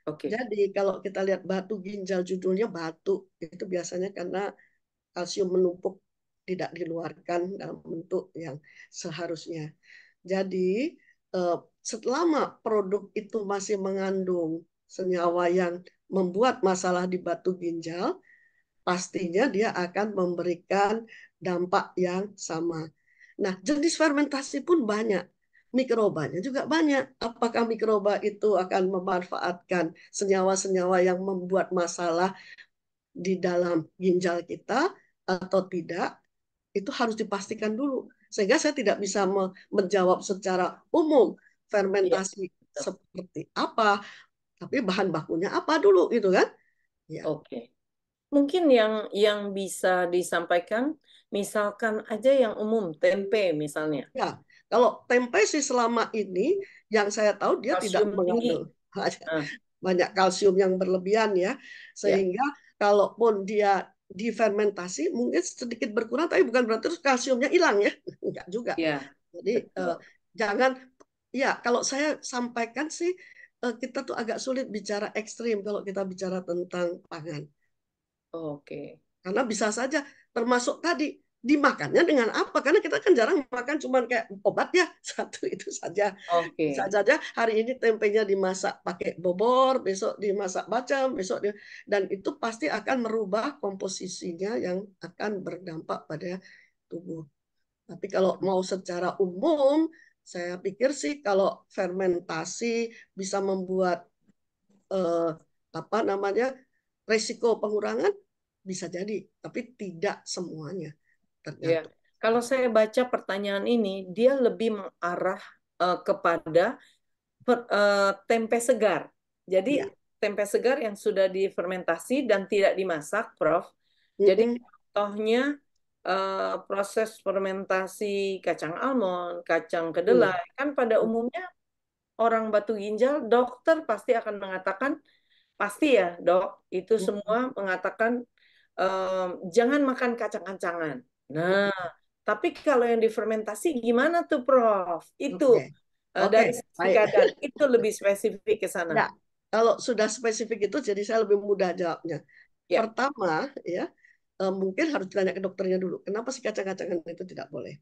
Oke. Jadi kalau kita lihat batu ginjal, judulnya batu, itu biasanya karena kalsium menumpuk tidak dikeluarkan dalam bentuk yang seharusnya. Jadi selama produk itu masih mengandung senyawa yang membuat masalah di batu ginjal, pastinya dia akan memberikan dampak yang sama. Nah, jenis fermentasi pun banyak. Mikrobanya juga banyak. Apakah mikroba itu akan memanfaatkan senyawa-senyawa yang membuat masalah di dalam ginjal kita atau tidak? Itu harus dipastikan dulu. Sehingga saya tidak bisa menjawab secara umum fermentasi seperti apa, tapi bahan bakunya apa dulu gitu kan? Ya. Oke. Mungkin yang bisa disampaikan, misalkan aja yang umum, tempe misalnya. Ya, kalau tempe sih selama ini yang saya tahu dia tidak Kalsium tinggi. mengandung banyak kalsium yang berlebihan ya, sehingga kalaupun dia difermentasi mungkin sedikit berkurang, tapi bukan berarti terus kalsiumnya hilang ya, enggak juga. Ya, Jadi jangan, ya kalau saya sampaikan sih kita tuh agak sulit bicara ekstrim kalau kita bicara tentang pangan. Oke. Karena bisa saja termasuk tadi dimakannya dengan apa? Karena kita kan jarang makan cuman kayak obat ya, satu itu saja. Oke. Bisa saja hari ini tempenya dimasak pakai bobor, besok dimasak bacem, besok dan itu pasti akan merubah komposisinya yang akan berdampak pada tubuh. Tapi kalau mau secara umum, saya pikir sih kalau fermentasi bisa membuat apa namanya resiko pengurangan, bisa jadi, tapi tidak semuanya. Ya, kalau saya baca pertanyaan ini, dia lebih mengarah kepada tempe segar. Jadi tempe segar yang sudah difermentasi dan tidak dimasak, Prof. Jadi contohnya proses fermentasi kacang almond, kacang kedelai, kan pada umumnya orang batu ginjal, dokter pasti akan mengatakan, pasti ya dok, itu semua mengatakan jangan makan kacang-kacangan. Nah, tapi kalau yang difermentasi gimana tuh, Prof? Itu dari sisi kadar itu lebih spesifik ke sana. Ya, kalau sudah spesifik itu, jadi saya lebih mudah jawabnya. Ya. Pertama, ya mungkin harus ditanya ke dokternya dulu. Kenapa sih kacang-kacangan itu tidak boleh?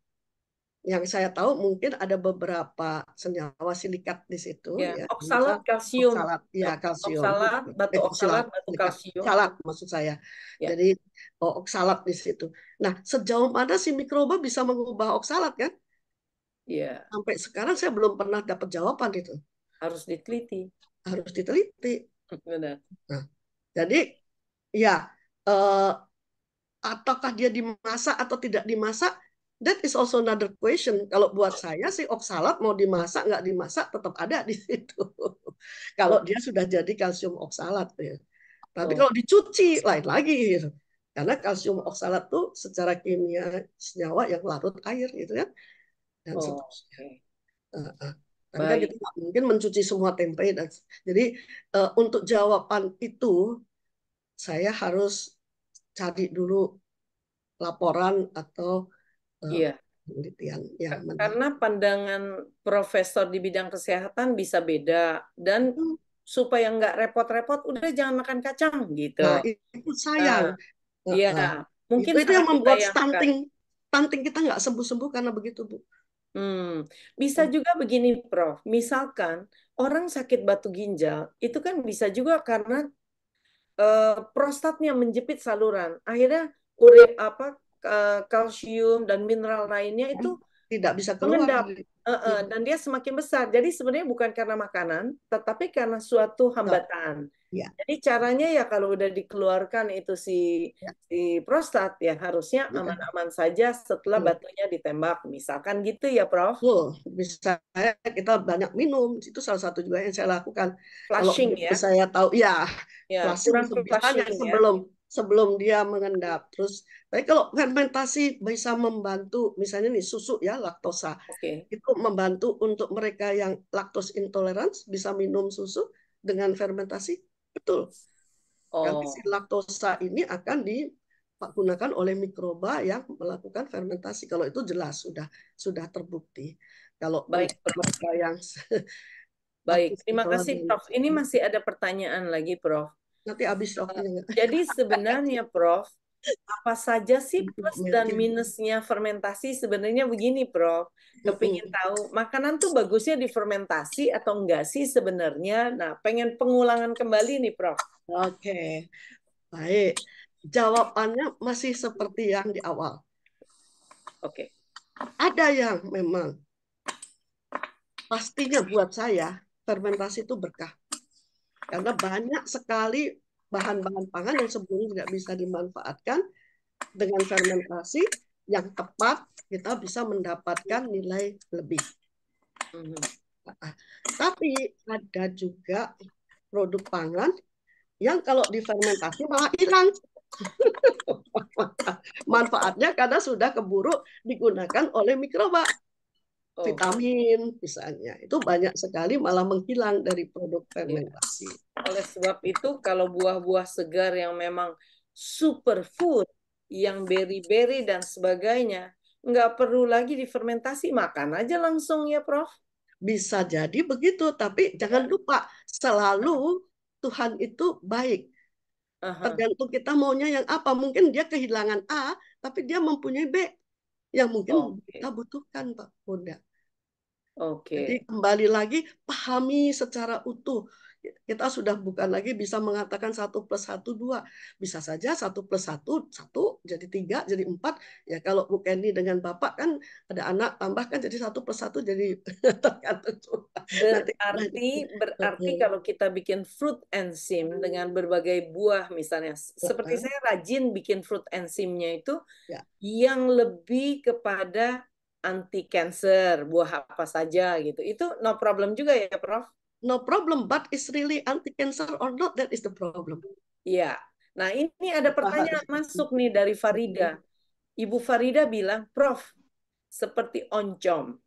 Yang saya tahu mungkin ada beberapa senyawa silikat di situ. Ya, Ya, oksalat kalsium. Oksalat, ya kalsium. Oksalat, batu oksalat, batu kalsium. Oksalat maksud saya. Ya. Jadi oksalat di situ. Nah, sejauh mana si mikroba bisa mengubah oksalat kan? Iya. Sampai sekarang saya belum pernah dapat jawaban itu. Harus diteliti. Harus diteliti. Benar. Nah, jadi ya apakah dia dimasak atau tidak dimasak? That is also another question. Kalau buat saya sih oksalat mau dimasak nggak dimasak tetap ada di situ. Kalau Oh, dia sudah jadi kalsium oksalat ya. Tapi oh, kalau dicuci lain lagi gitu. Karena kalsium oksalat tuh secara kimia senyawa yang larut air gitu ya dan oh, seterusnya. oke. Tapi kan Baik. kita nggak mungkin mencuci semua tempe dan jadi untuk jawaban itu saya harus cari dulu laporan atau Iya. penelitian yang Karena pandangan profesor di bidang kesehatan bisa beda dan supaya nggak repot-repot, udah jangan makan kacang gitu. Nah, itu sayang. Iya, mungkin Itu yang sangat membuat disayangkan. stunting kita nggak sembuh-sembuh karena begitu, Bu. Bisa juga begini, Prof. Misalkan orang sakit batu ginjal, itu kan bisa juga karena prostatnya menjepit saluran. Akhirnya kalsium dan mineral lainnya itu Tidak bisa keluar. mengendap. Dan dia semakin besar. Jadi sebenarnya bukan karena makanan, tetapi karena suatu hambatan. Ya. Jadi caranya ya kalau udah dikeluarkan itu si prostat ya harusnya aman-aman saja setelah batunya ditembak. Misalkan gitu ya, Prof. Misalnya kita banyak minum, itu salah satu juga yang saya lakukan. Flushing Kalau ya. saya tahu ya, Kurang sebisanya flushing sebelum dia mengendap. Terus, tapi kalau fermentasi bisa membantu, misalnya nih susu ya laktosa, itu membantu untuk mereka yang laktos intolerance bisa minum susu dengan fermentasi, betul. Karena si laktosa ini akan digunakan oleh mikroba yang melakukan fermentasi. Kalau itu jelas sudah terbukti. Kalau mereka yang baik, terima kasih Prof. Ini masih ada pertanyaan lagi, Prof. Nanti habis waktunya. Jadi sebenarnya, Prof, apa saja sih plus dan minusnya fermentasi? Sebenarnya begini, Prof. Kepingin tahu, makanan tuh bagusnya difermentasi atau enggak sih sebenarnya? Nah, pengen pengulangan kembali nih, Prof. Oke, baik. Jawabannya masih seperti yang di awal. Oke. Ada yang memang pastinya buat saya fermentasi itu berkah. Karena banyak sekali bahan-bahan pangan yang sebelumnya tidak bisa dimanfaatkan dengan fermentasi yang tepat kita bisa mendapatkan nilai lebih. Tapi ada juga produk pangan yang kalau difermentasi malah hilang. Manfaatnya karena sudah keburu digunakan oleh mikroba. Vitamin misalnya, itu banyak sekali malah menghilang dari produk fermentasi. Oleh sebab itu, kalau buah-buah segar yang memang superfood, yang berry-berry dan sebagainya, nggak perlu lagi difermentasi, makan aja langsung ya, Prof. Bisa jadi begitu, tapi jangan lupa selalu Tuhan itu baik. Tergantung kita maunya yang apa. Mungkin dia kehilangan A, tapi dia mempunyai B yang mungkin kita butuhkan, Pak Bunda. Jadi kembali lagi pahami secara utuh. Kita sudah bukan lagi bisa mengatakan 1 + 1 2. Bisa saja 1 + 1 1 jadi 3 jadi 4. Ya kalau Bu Kenny dengan Bapak kan ada anak tambahkan jadi 1 + 1 jadi tergantung. Berarti kalau kita bikin fruit enzim dengan berbagai buah misalnya, seperti saya rajin bikin fruit enzimnya itu yang lebih kepada anti cancer, buah apa saja gitu. Itu no problem juga ya, Prof? No problem, but is really anti cancer or not, that is the problem. Iya. Nah, ini ada pertanyaan masuk nih dari Farida. Ibu Farida bilang, Prof, seperti oncom,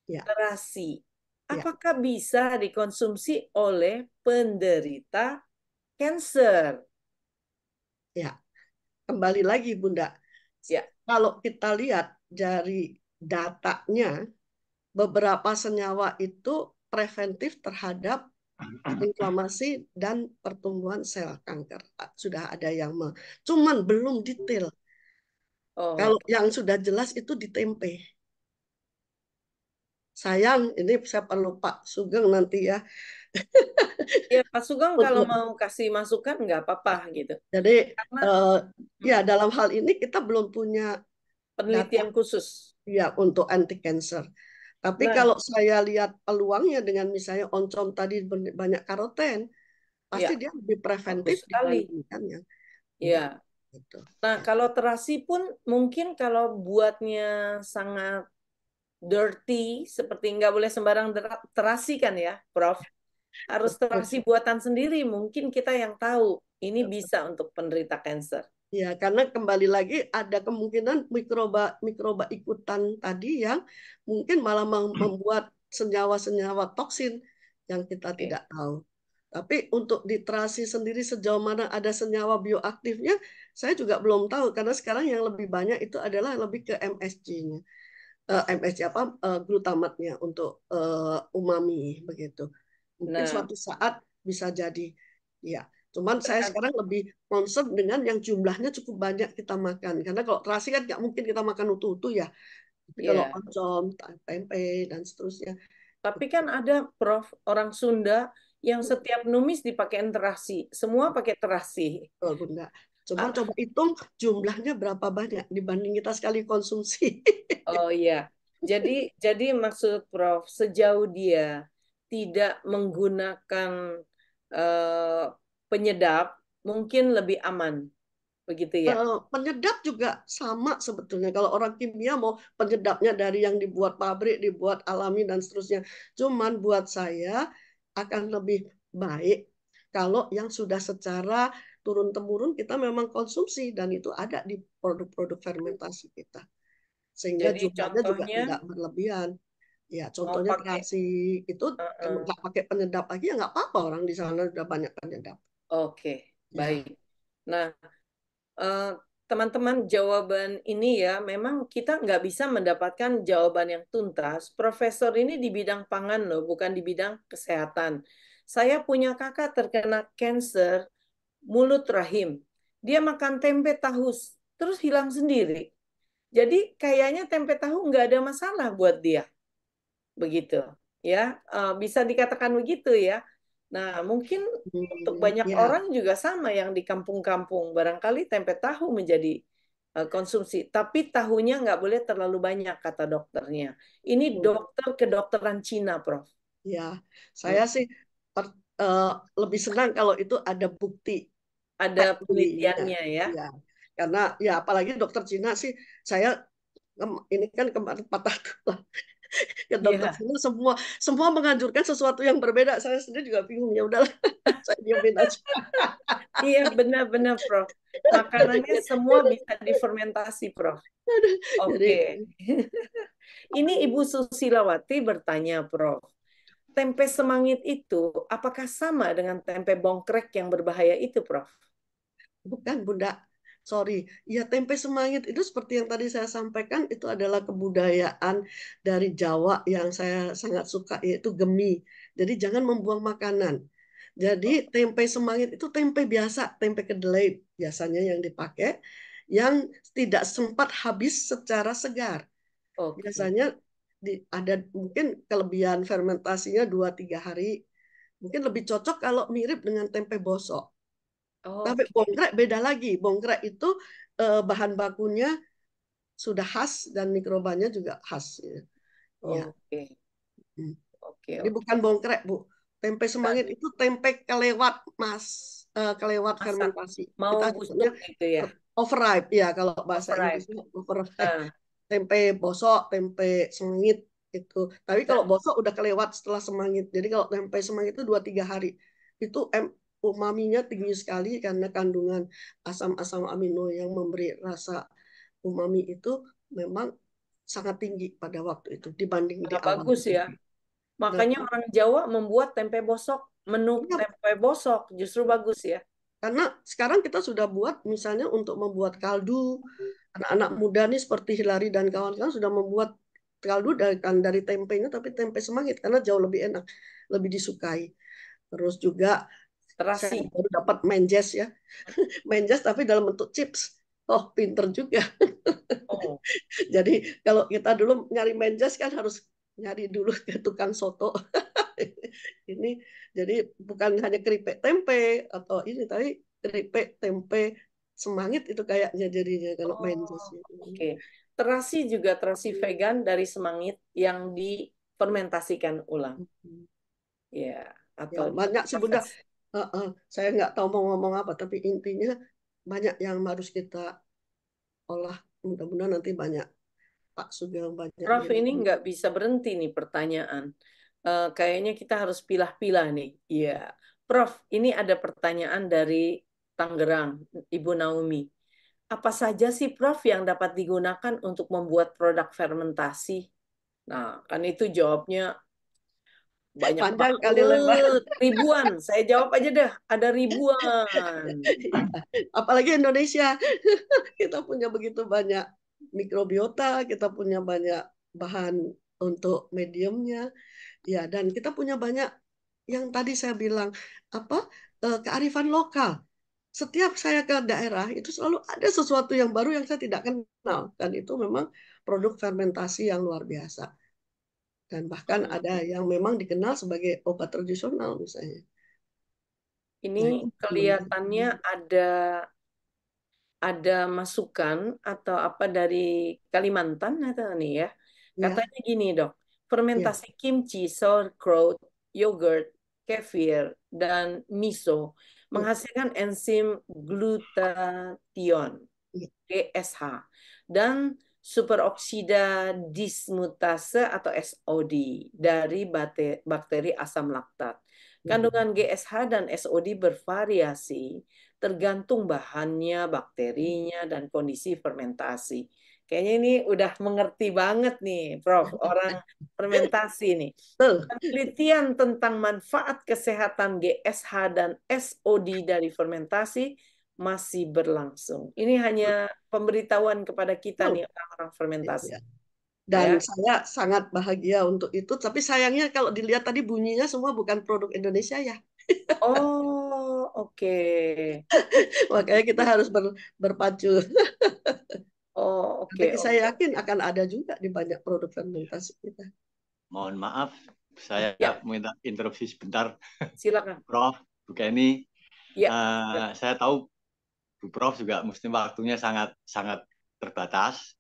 terasi, apakah bisa dikonsumsi oleh penderita cancer? Ya, kembali lagi Bunda. Kalau kita lihat dari datanya, beberapa senyawa itu preventif terhadap inflamasi dan pertumbuhan sel kanker. Sudah ada yang cuman belum detail. Kalau yang sudah jelas itu di tempe. Sayang, ini saya perlu Pak Sugeng nanti ya. Ya, Pak Sugeng kalau mau kasih masukan nggak apa-apa gitu. Jadi ya dalam hal ini kita belum punya penelitian khusus ya untuk anti cancer. Tapi kalau saya lihat peluangnya dengan misalnya oncom tadi banyak karoten, pasti dia lebih preventif dibandingkan yang gitu. Nah, kalau terasi pun mungkin kalau buatnya sangat dirty, seperti nggak boleh sembarang terasi kan ya, Prof? harus Betul. terasi buatan sendiri. Mungkin kita yang tahu ini bisa untuk penderita kanker. Ya, karena kembali lagi ada kemungkinan mikroba ikutan tadi yang mungkin malah membuat senyawa-senyawa toksin yang kita Oke. tidak tahu. Tapi untuk di terasi sendiri sejauh mana ada senyawa bioaktifnya, saya juga belum tahu karena sekarang yang lebih banyak itu adalah lebih ke MSG-nya. MSG apa glutamatnya untuk umami begitu. Mungkin Nah, suatu saat bisa jadi ya. Cuman saya terkadang sekarang lebih concern dengan yang jumlahnya cukup banyak kita makan. Karena kalau terasi kan nggak mungkin kita makan utuh-utuh ya. Tapi kalau ya. oncom, tempe dan seterusnya. Tapi kan ada Prof orang Sunda yang setiap numis dipakai terasi. Semua pakai terasi. Betul, Bunda. Cuman Ah, coba hitung jumlahnya berapa banyak dibanding kita sekali konsumsi. oh iya. Jadi maksud Prof, sejauh dia tidak menggunakan eh, penyedap, mungkin lebih aman, begitu ya? Penyedap juga sama sebetulnya. Kalau orang kimia mau penyedapnya dari yang dibuat pabrik, dibuat alami dan seterusnya. Cuman buat saya akan lebih baik kalau yang sudah secara turun-temurun kita memang konsumsi dan itu ada di produk-produk fermentasi kita. Sehingga Jadi jumlahnya juga contohnya tidak berlebihan. Ya, mau contohnya pakai, terasi itu kalau uh-uh. nggak pakai penyedap lagi ya nggak apa-apa orang di sana sudah banyak penyedap. Oke, Ya. baik. Nah, eh, teman-teman, jawaban ini ya, memang kita nggak bisa mendapatkan jawaban yang tuntas. Profesor ini di bidang pangan loh, bukan di bidang kesehatan. Saya punya kakak terkena kanker mulut rahim. Dia makan tempe tahu, terus hilang sendiri. Jadi kayaknya tempe tahu nggak ada masalah buat dia. Begitu. Ya, bisa dikatakan begitu ya. Nah, mungkin untuk banyak Ya. orang juga sama yang di kampung-kampung. Barangkali tempe tahu menjadi konsumsi. Tapi tahunya nggak boleh terlalu banyak, kata dokternya. Ini dokter kedokteran Cina, Prof. Ya, Hmm. saya sih per- eh, lebih senang kalau itu ada bukti Ada fact-nya. penelitiannya ya. Ya, karena ya apalagi dokter Cina sih, saya ini kan kemarin patah tulang ke dokter Iya, Cina semua semua menganjurkan sesuatu yang berbeda. Saya sendiri juga bingung ya udahlah, saya diamin aja. iya benar-benar, Prof. Makanannya semua bisa difermentasi, Prof. Jadi Oke. Ini Ibu Susilawati bertanya, Prof. Tempe semangit itu apakah sama dengan tempe bongkrek yang berbahaya itu, Prof? bukan, Bunda. Sorry. Ya, tempe semangit itu seperti yang tadi saya sampaikan, itu adalah kebudayaan dari Jawa yang saya sangat suka, yaitu gemi. Jadi jangan membuang makanan. Jadi tempe semangit itu tempe biasa, tempe kedelai biasanya yang dipakai, yang tidak sempat habis secara segar. Oke. Biasanya ada mungkin kelebihan fermentasinya 2-3 hari. Mungkin lebih cocok kalau mirip dengan tempe bosok. Tapi Oke. bongkrek beda lagi. Bongkrek itu bahan bakunya sudah khas dan mikrobanya juga khas. Ya. Ya. Oke. Hmm. Oke, Jadi oke. bukan bongkrek, Bu. Tempe semangit Bukan itu tempe kelewat kelewat masak. fermentasi. Mau Kita sebutnya busuk gitu ya. overripe ya kalau bahasa Overripe. Inggrisnya overripe. Nah, Tempe bosok, tempe semangit itu. Tapi kalau dan bosok udah kelewat setelah semangit. Jadi kalau tempe semangit itu 2-3 hari. Itu umaminya tinggi sekali karena kandungan asam-asam amino yang memberi rasa umami itu memang sangat tinggi pada waktu itu dibanding di awal. bagus ya. Nah, Makanya orang Jawa membuat tempe bosok, menu iya, tempe bosok justru bagus ya. karena sekarang kita sudah buat misalnya untuk membuat kaldu, anak-anak muda nih seperti Hilary dan kawan-kawan sudah membuat kaldu dari tempenya, tapi tempe semangit karena jauh lebih enak, lebih disukai. Terus juga saya Terasi. baru dapat menjes ya, menjes tapi dalam bentuk chips. Oh, pinter juga. Oh, Jadi kalau kita dulu nyari menjes kan harus nyari dulu ke tukang soto. Ini jadi bukan hanya keripik tempe atau ini, tapi keripik tempe semangit itu kayaknya jadinya kalau menjes. oh, oke. Terasi juga terasi vegan dari semangit yang difermentasikan ulang. Ya, Ya atau banyak sih Bunda. diproses. Saya nggak tahu mau ngomong apa, tapi intinya banyak yang harus kita olah. Mudah-mudahan nanti banyak Pak Sugeng banyak Prof, yang ini nggak bisa berhenti nih pertanyaan. kayaknya kita harus pilah-pilah nih. Iya, Prof, ini ada pertanyaan dari Tangerang, Ibu Naomi. Apa saja sih, Prof, yang dapat digunakan untuk membuat produk fermentasi? Nah, kan itu jawabnya banyak Panjang kali lebar. banget, ribuan. Saya jawab aja deh, ada ribuan. Apalagi Indonesia, kita punya begitu banyak mikrobiota, kita punya banyak bahan untuk mediumnya, ya, dan kita punya banyak yang tadi saya bilang apa kearifan lokal. Setiap saya ke daerah itu selalu ada sesuatu yang baru yang saya tidak kenal, dan itu memang produk fermentasi yang luar biasa. Dan bahkan ada yang memang dikenal sebagai obat tradisional misalnya. Nah, Ini itu kelihatannya ada masukan atau apa dari Kalimantan atau nih ya. ya, Katanya gini, Dok. ya, Fermentasi kimchi, sauerkraut, yogurt, kefir, dan miso ya, menghasilkan enzim glutathione, ya. GSH, dan superoksida dismutase atau SOD dari bakteri asam laktat. Kandungan GSH dan SOD bervariasi tergantung bahannya, bakterinya, dan kondisi fermentasi. Kayaknya ini udah mengerti banget nih, Prof. Orang fermentasi nih. Betul. Penelitian tentang manfaat kesehatan GSH dan SOD dari fermentasi masih berlangsung. Ini hanya pemberitahuan kepada kita Betul. nih, orang-orang fermentasi. Ya. Dan Ya. saya sangat bahagia untuk itu. Tapi sayangnya kalau dilihat tadi bunyinya semua bukan produk Indonesia ya. Oh, oke. Makanya kita harus berpacu. Oh, oke. Tapi saya yakin akan ada juga di banyak produk fermentasi kita. Mohon maaf, saya Ya. minta interupsi sebentar. Silakan. Prof, Bu Kenny, Ya. saya tahu Bu Prof juga mesti waktunya sangat terbatas.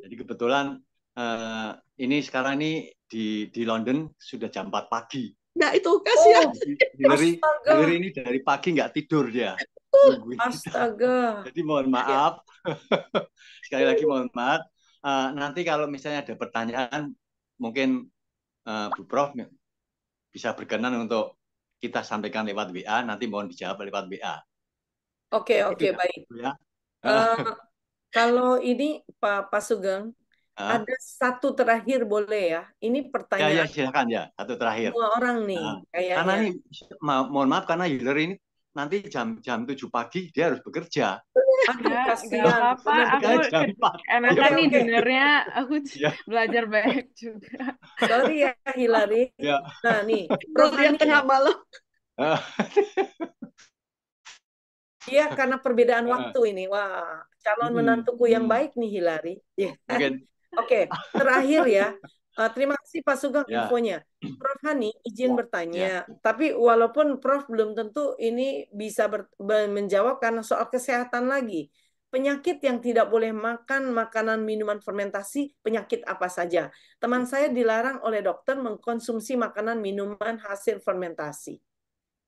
Jadi kebetulan ini sekarang ini di London sudah jam 4 pagi. Nah itu kasihan. Hillary ini dari pagi nggak tidur dia. Astaga. Jadi mohon maaf. Sekali lagi mohon maaf. Nanti kalau misalnya ada pertanyaan, mungkin Bu Prof bisa berkenan untuk kita sampaikan lewat WA. Nanti mohon dijawab lewat WA. Oke, baik. Ya. Kalau ini Pak Sugeng, ada satu terakhir boleh ya? Ini pertanyaan. Ya, silakan ya. Satu terakhir. Semua orang nih kayaknya. Karena ini mohon maaf karena Hillary ini nanti jam 7 pagi dia harus bekerja. Aduh, Gak kasihan. apa-apa, enakan nih dinernya, aku belajar banyak juga. Sorry ya, Hillary. Ya. Nah, nih. Prof Hani tengah malam. Iya, karena perbedaan waktu ini. Wah, calon menantuku yang baik nih, Hillary. Mungkin. Oke, terakhir ya. Terima kasih Pak Sugeng infonya. Prof Hani izin bertanya, tapi walaupun Prof belum tentu ini bisa menjawab karena soal kesehatan lagi. Penyakit yang tidak boleh makan makanan minuman fermentasi, penyakit apa saja? Teman saya dilarang oleh dokter mengkonsumsi makanan minuman hasil fermentasi.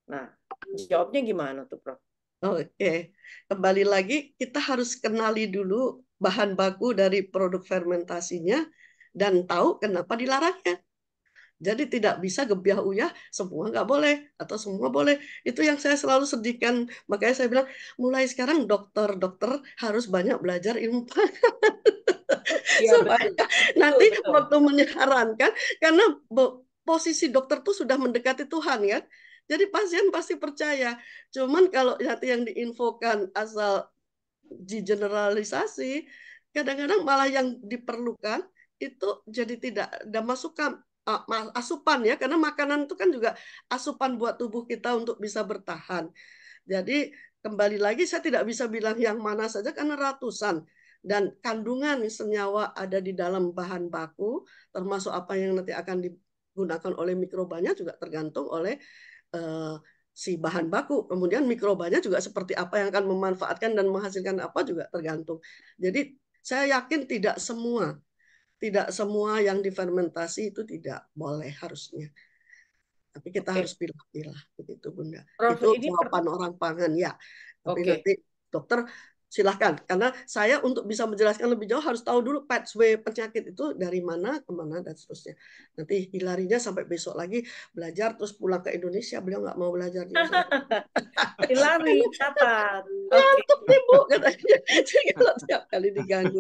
Nah, jawabnya gimana tuh, Prof? Oke, kembali lagi kita harus kenali dulu bahan baku dari produk fermentasinya dan tahu kenapa dilarangnya. Jadi tidak bisa gebiah uyah semua nggak boleh atau semua boleh. Itu yang saya selalu sedihkan. Makanya saya bilang mulai sekarang dokter harus banyak belajar ilmu pangan. Ya, supaya nanti waktu menyarankan, karena posisi dokter tuh sudah mendekati Tuhan ya. Jadi pasien pasti percaya. Cuman kalau nanti yang diinfokan asal digeneralisasi, kadang-kadang malah yang diperlukan itu jadi tidak ada asupan ya, karena makanan itu kan juga asupan buat tubuh kita untuk bisa bertahan. Jadi kembali lagi saya tidak bisa bilang yang mana saja karena ratusan, dan kandungan senyawa ada di dalam bahan baku, termasuk apa yang nanti akan digunakan oleh mikrobanya juga tergantung oleh si bahan baku. Kemudian mikrobanya juga seperti apa yang akan memanfaatkan dan menghasilkan apa juga tergantung. Jadi saya yakin tidak semua yang difermentasi itu tidak boleh harusnya. Tapi kita harus pilah-pilah begitu Bunda. Prof, itu jawaban orang pangan ya. Tapi nanti dokter silahkan. Karena saya untuk bisa menjelaskan lebih jauh harus tahu dulu pathway penyakit itu dari mana ke mana dan seterusnya. Nanti Hilarinya sampai besok lagi belajar terus pulang ke Indonesia. Beliau nggak mau belajar di sana. Hilary, catat. Oke. Ngantuk nih Bu, katanya. Jadi kalau tiap kali diganggu.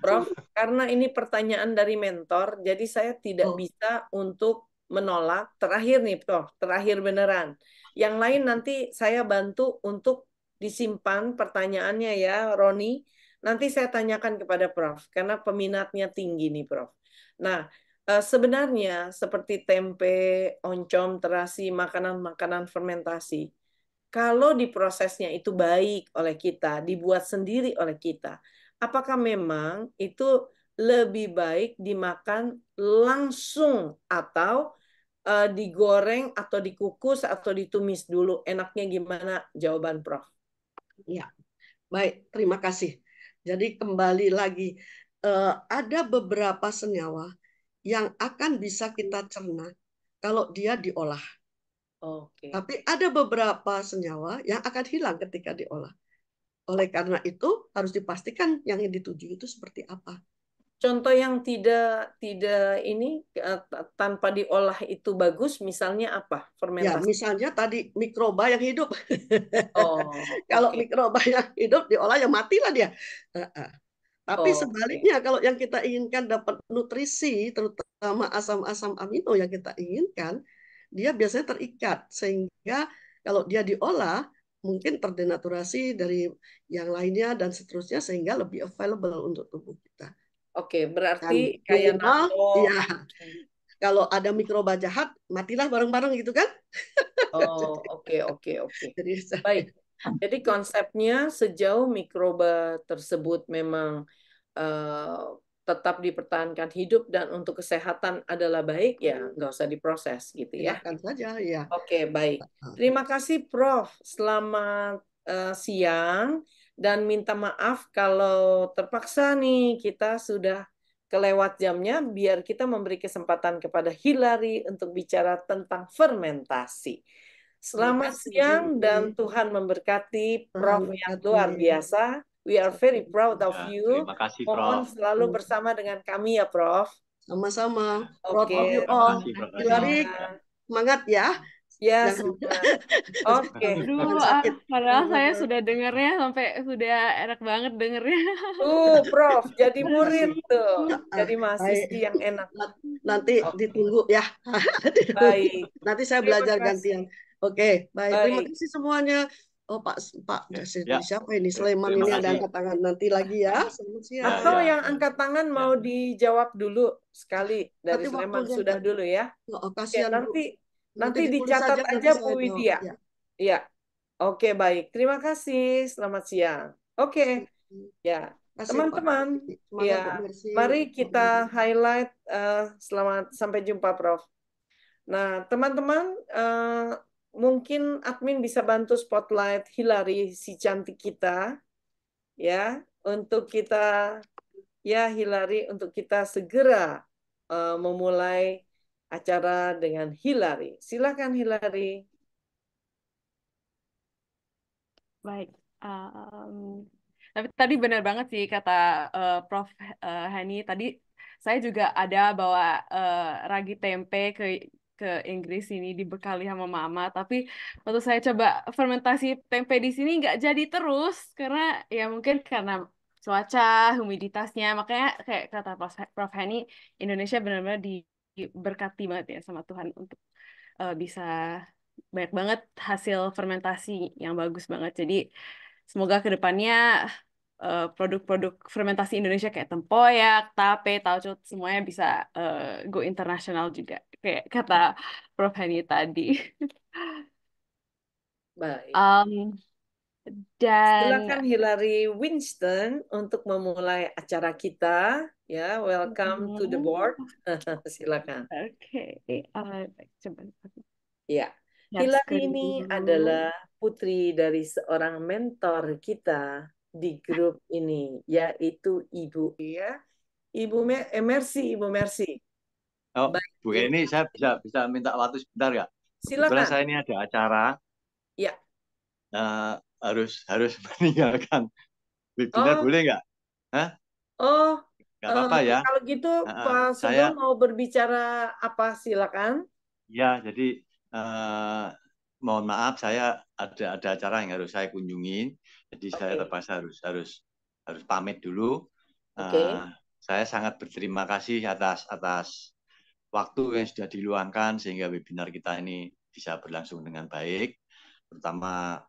Prof, karena ini pertanyaan dari mentor, jadi saya tidak Oh. bisa untuk menolak. Terakhir nih, Prof, terakhir beneran. Yang lain nanti saya bantu untuk disimpan pertanyaannya ya, Roni. Nanti saya tanyakan kepada Prof, karena peminatnya tinggi nih, Prof. Nah, sebenarnya seperti tempe, oncom, terasi, makanan-makanan fermentasi, kalau diprosesnya itu baik oleh kita, dibuat sendiri oleh kita, apakah memang itu lebih baik dimakan langsung atau digoreng atau dikukus atau ditumis dulu? Enaknya gimana? Jawaban Prof. Ya, baik. Terima kasih. Jadi kembali lagi, ada beberapa senyawa yang akan bisa kita cerna kalau dia diolah. Oke. Tapi ada beberapa senyawa yang akan hilang ketika diolah. Oleh karena itu harus dipastikan yang dituju itu seperti apa. Contoh yang tidak ini tanpa diolah itu bagus, misalnya apa? Ya, Fermentasi. misalnya tadi mikroba yang hidup. Oh, Kalau oke. mikroba yang hidup diolah ya matilah dia. Tapi Oke. sebaliknya kalau yang kita inginkan dapat nutrisi, terutama asam-asam amino yang kita inginkan, dia biasanya terikat sehingga kalau dia diolah mungkin terdenaturasi dari yang lainnya dan seterusnya sehingga lebih available untuk tubuh kita. Oke, Dan berarti kayak minimal, nato. ya kalau ada mikroba jahat matilah bareng-bareng gitu kan? Oh, oke. Jadi Baik. Jadi konsepnya sejauh mikroba tersebut memang tetap dipertahankan hidup dan untuk kesehatan adalah baik, ya nggak usah diproses gitu ya. silakan saja ya. Oke, baik. Terima kasih Prof. Selamat siang dan minta maaf kalau terpaksa nih kita sudah kelewat jamnya, biar kita memberi kesempatan kepada Hilary untuk bicara tentang fermentasi. Selamat siang dan Tuhan memberkati Prof yang luar biasa. We are very proud of Ya, you. terima kasih, Mohon Prof. selalu bersama dengan kami ya, Prof. Sama-sama. Proud Oke. of you Terima all. kasih, Prof. Hilary, semangat ya. Ya, Jangan semangat. Oke. jangan sakit. Padahal saya sudah dengarnya sampai sudah enak banget dengernya. Prof, jadi Terima murid kasih. tuh. Jadi Baik. mahasiswi yang enak. Nanti Oke. ditunggu ya. Baik. Nanti saya Terima belajar kasih. gantian. Oke, baik. Terima Baik. kasih semuanya. Oh, Pak Ya. siapa ini? Sleman Terima ini ada kasih. angkat tangan nanti lagi ya. Selamat siang. Atau Ya. yang angkat tangan mau dijawab dulu sekali dari Nanti Sleman waktunya sudah dulu ya. Oh, Oke, kasihan Bu. nanti ditulis dicatat saja, nanti aja saya Bu jawab. Widya. Ya. Iya. Oke, baik. Terima kasih. Selamat siang. Oke. Ya, Kasih, Pak. teman-teman. Semangat, Ya, Bu Mercy. mari kita highlight. Selamat sampai jumpa, Prof. Nah, teman-teman, mungkin admin bisa bantu spotlight Hilary, si cantik kita, ya, untuk kita, ya Hilary, untuk kita segera memulai acara dengan Hilary. Silakan Hilary. Baik. Tapi tadi benar banget sih kata Prof. Hani. Tadi saya juga ada bawa ragi tempe ke Inggris ini dibekali sama mama. Tapi waktu saya coba fermentasi tempe di sini nggak jadi terus karena ya mungkin karena cuaca, humiditasnya. Makanya kayak kata Prof. Hani, Indonesia benar-benar diberkati banget ya sama Tuhan untuk bisa banyak banget hasil fermentasi yang bagus banget. Jadi semoga ke depannya produk-produk fermentasi Indonesia kayak tempoyak, tape, tauco semuanya bisa go internasional juga kayak kata Prof Hani tadi. Baik. Dan Silakan Hilary Winston untuk memulai acara kita. Ya, welcome to the board. Silakan. Oke, coba. Ya, Lihat Hilary screen ini dulu. adalah putri dari seorang mentor kita di grup ini, yaitu Ibu ya, Mercy, Ibu Mercy. Oh, Baik. Bu ini saya bisa minta waktu sebentar ya? Kebetulan Silakan. saya ini ada acara. Ya. Harus meninggalkan webinar Oh, boleh nggak? Hah? oh, Nggak apa-apa ya. kalau gitu Pak Saya Sugeng mau berbicara apa? Silakan. ya jadi mohon maaf saya ada acara yang harus saya kunjungin, jadi saya Oke, terpaksa harus pamit dulu. oke. Saya sangat berterima kasih atas waktu yang sudah diluangkan sehingga webinar kita ini bisa berlangsung dengan baik, terutama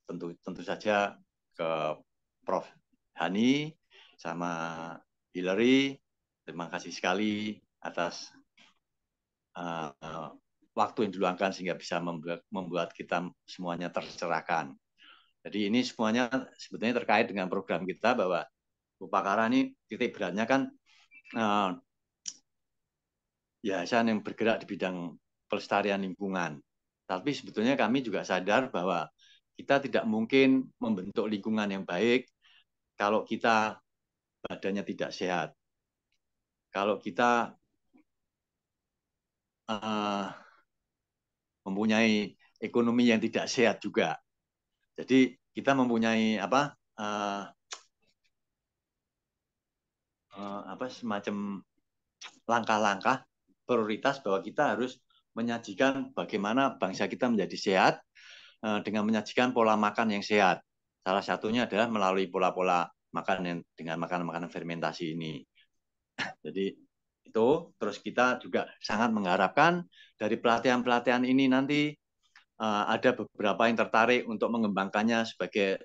tentu saja ke Prof. Hani sama Hillary. Terima kasih sekali atas waktu yang diluangkan sehingga bisa membuat kita semuanya tercerahkan. Jadi ini semuanya sebetulnya terkait dengan program kita bahwa Upakara ini titik beratnya kan yayasan yang bergerak di bidang pelestarian lingkungan. Tapi sebetulnya kami juga sadar bahwa kita tidak mungkin membentuk lingkungan yang baik kalau kita badannya tidak sehat. Kalau kita mempunyai ekonomi yang tidak sehat juga. Jadi kita mempunyai semacam langkah-langkah prioritas bahwa kita harus menyajikan bagaimana bangsa kita menjadi sehat dengan menyajikan pola makan yang sehat. Salah satunya adalah melalui pola-pola makan dengan makanan-makanan fermentasi ini. Jadi itu terus kita juga sangat mengharapkan dari pelatihan-pelatihan ini nanti ada beberapa yang tertarik untuk mengembangkannya sebagai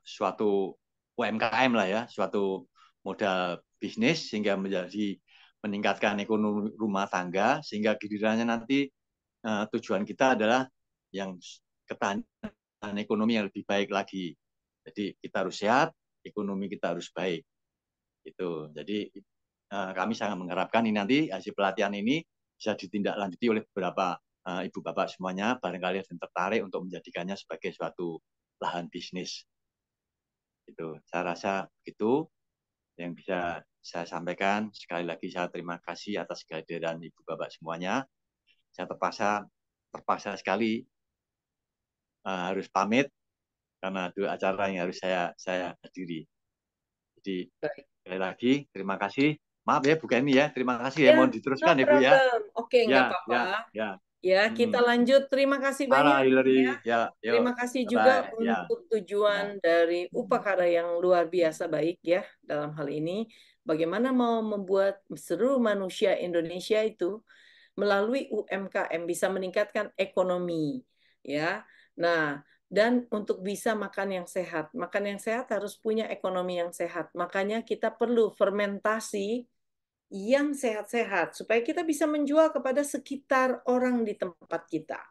suatu UMKM lah ya, suatu modal bisnis sehingga meningkatkan ekonomi rumah tangga sehingga gilirannya nanti tujuan kita adalah yang ketahanan ekonomi yang lebih baik lagi. Jadi kita harus sehat, ekonomi kita harus baik. Itu. Jadi kami sangat mengharapkan ini nanti hasil pelatihan ini bisa ditindaklanjuti oleh beberapa ibu bapak semuanya, barangkali yang tertarik untuk menjadikannya sebagai suatu lahan bisnis. Itu. Saya rasa itu yang bisa saya sampaikan. Sekali lagi saya terima kasih atas kehadiran ibu bapak semuanya. Saya terpaksa sekali harus pamit karena ada acara yang harus saya hadiri. Jadi sekali lagi terima kasih. Maaf ya Bu Kenny ya, terima kasih ya. Ya, Mohon no diteruskan ya Bu ya. problem. Oke, nggak Ya, apa-apa. ya. Ya, kita lanjut. Terima kasih banyak Para Hillary, ya. ya, Terima yuk, kasih juga bye, ya, untuk tujuan dari Upakara yang luar biasa baik ya dalam hal ini. Bagaimana mau membuat seluruh manusia Indonesia itu melalui UMKM bisa meningkatkan ekonomi ya. Nah, dan untuk bisa makan yang sehat. Makan yang sehat harus punya ekonomi yang sehat. Makanya kita perlu fermentasi yang sehat-sehat supaya kita bisa menjual kepada sekitar orang di tempat kita.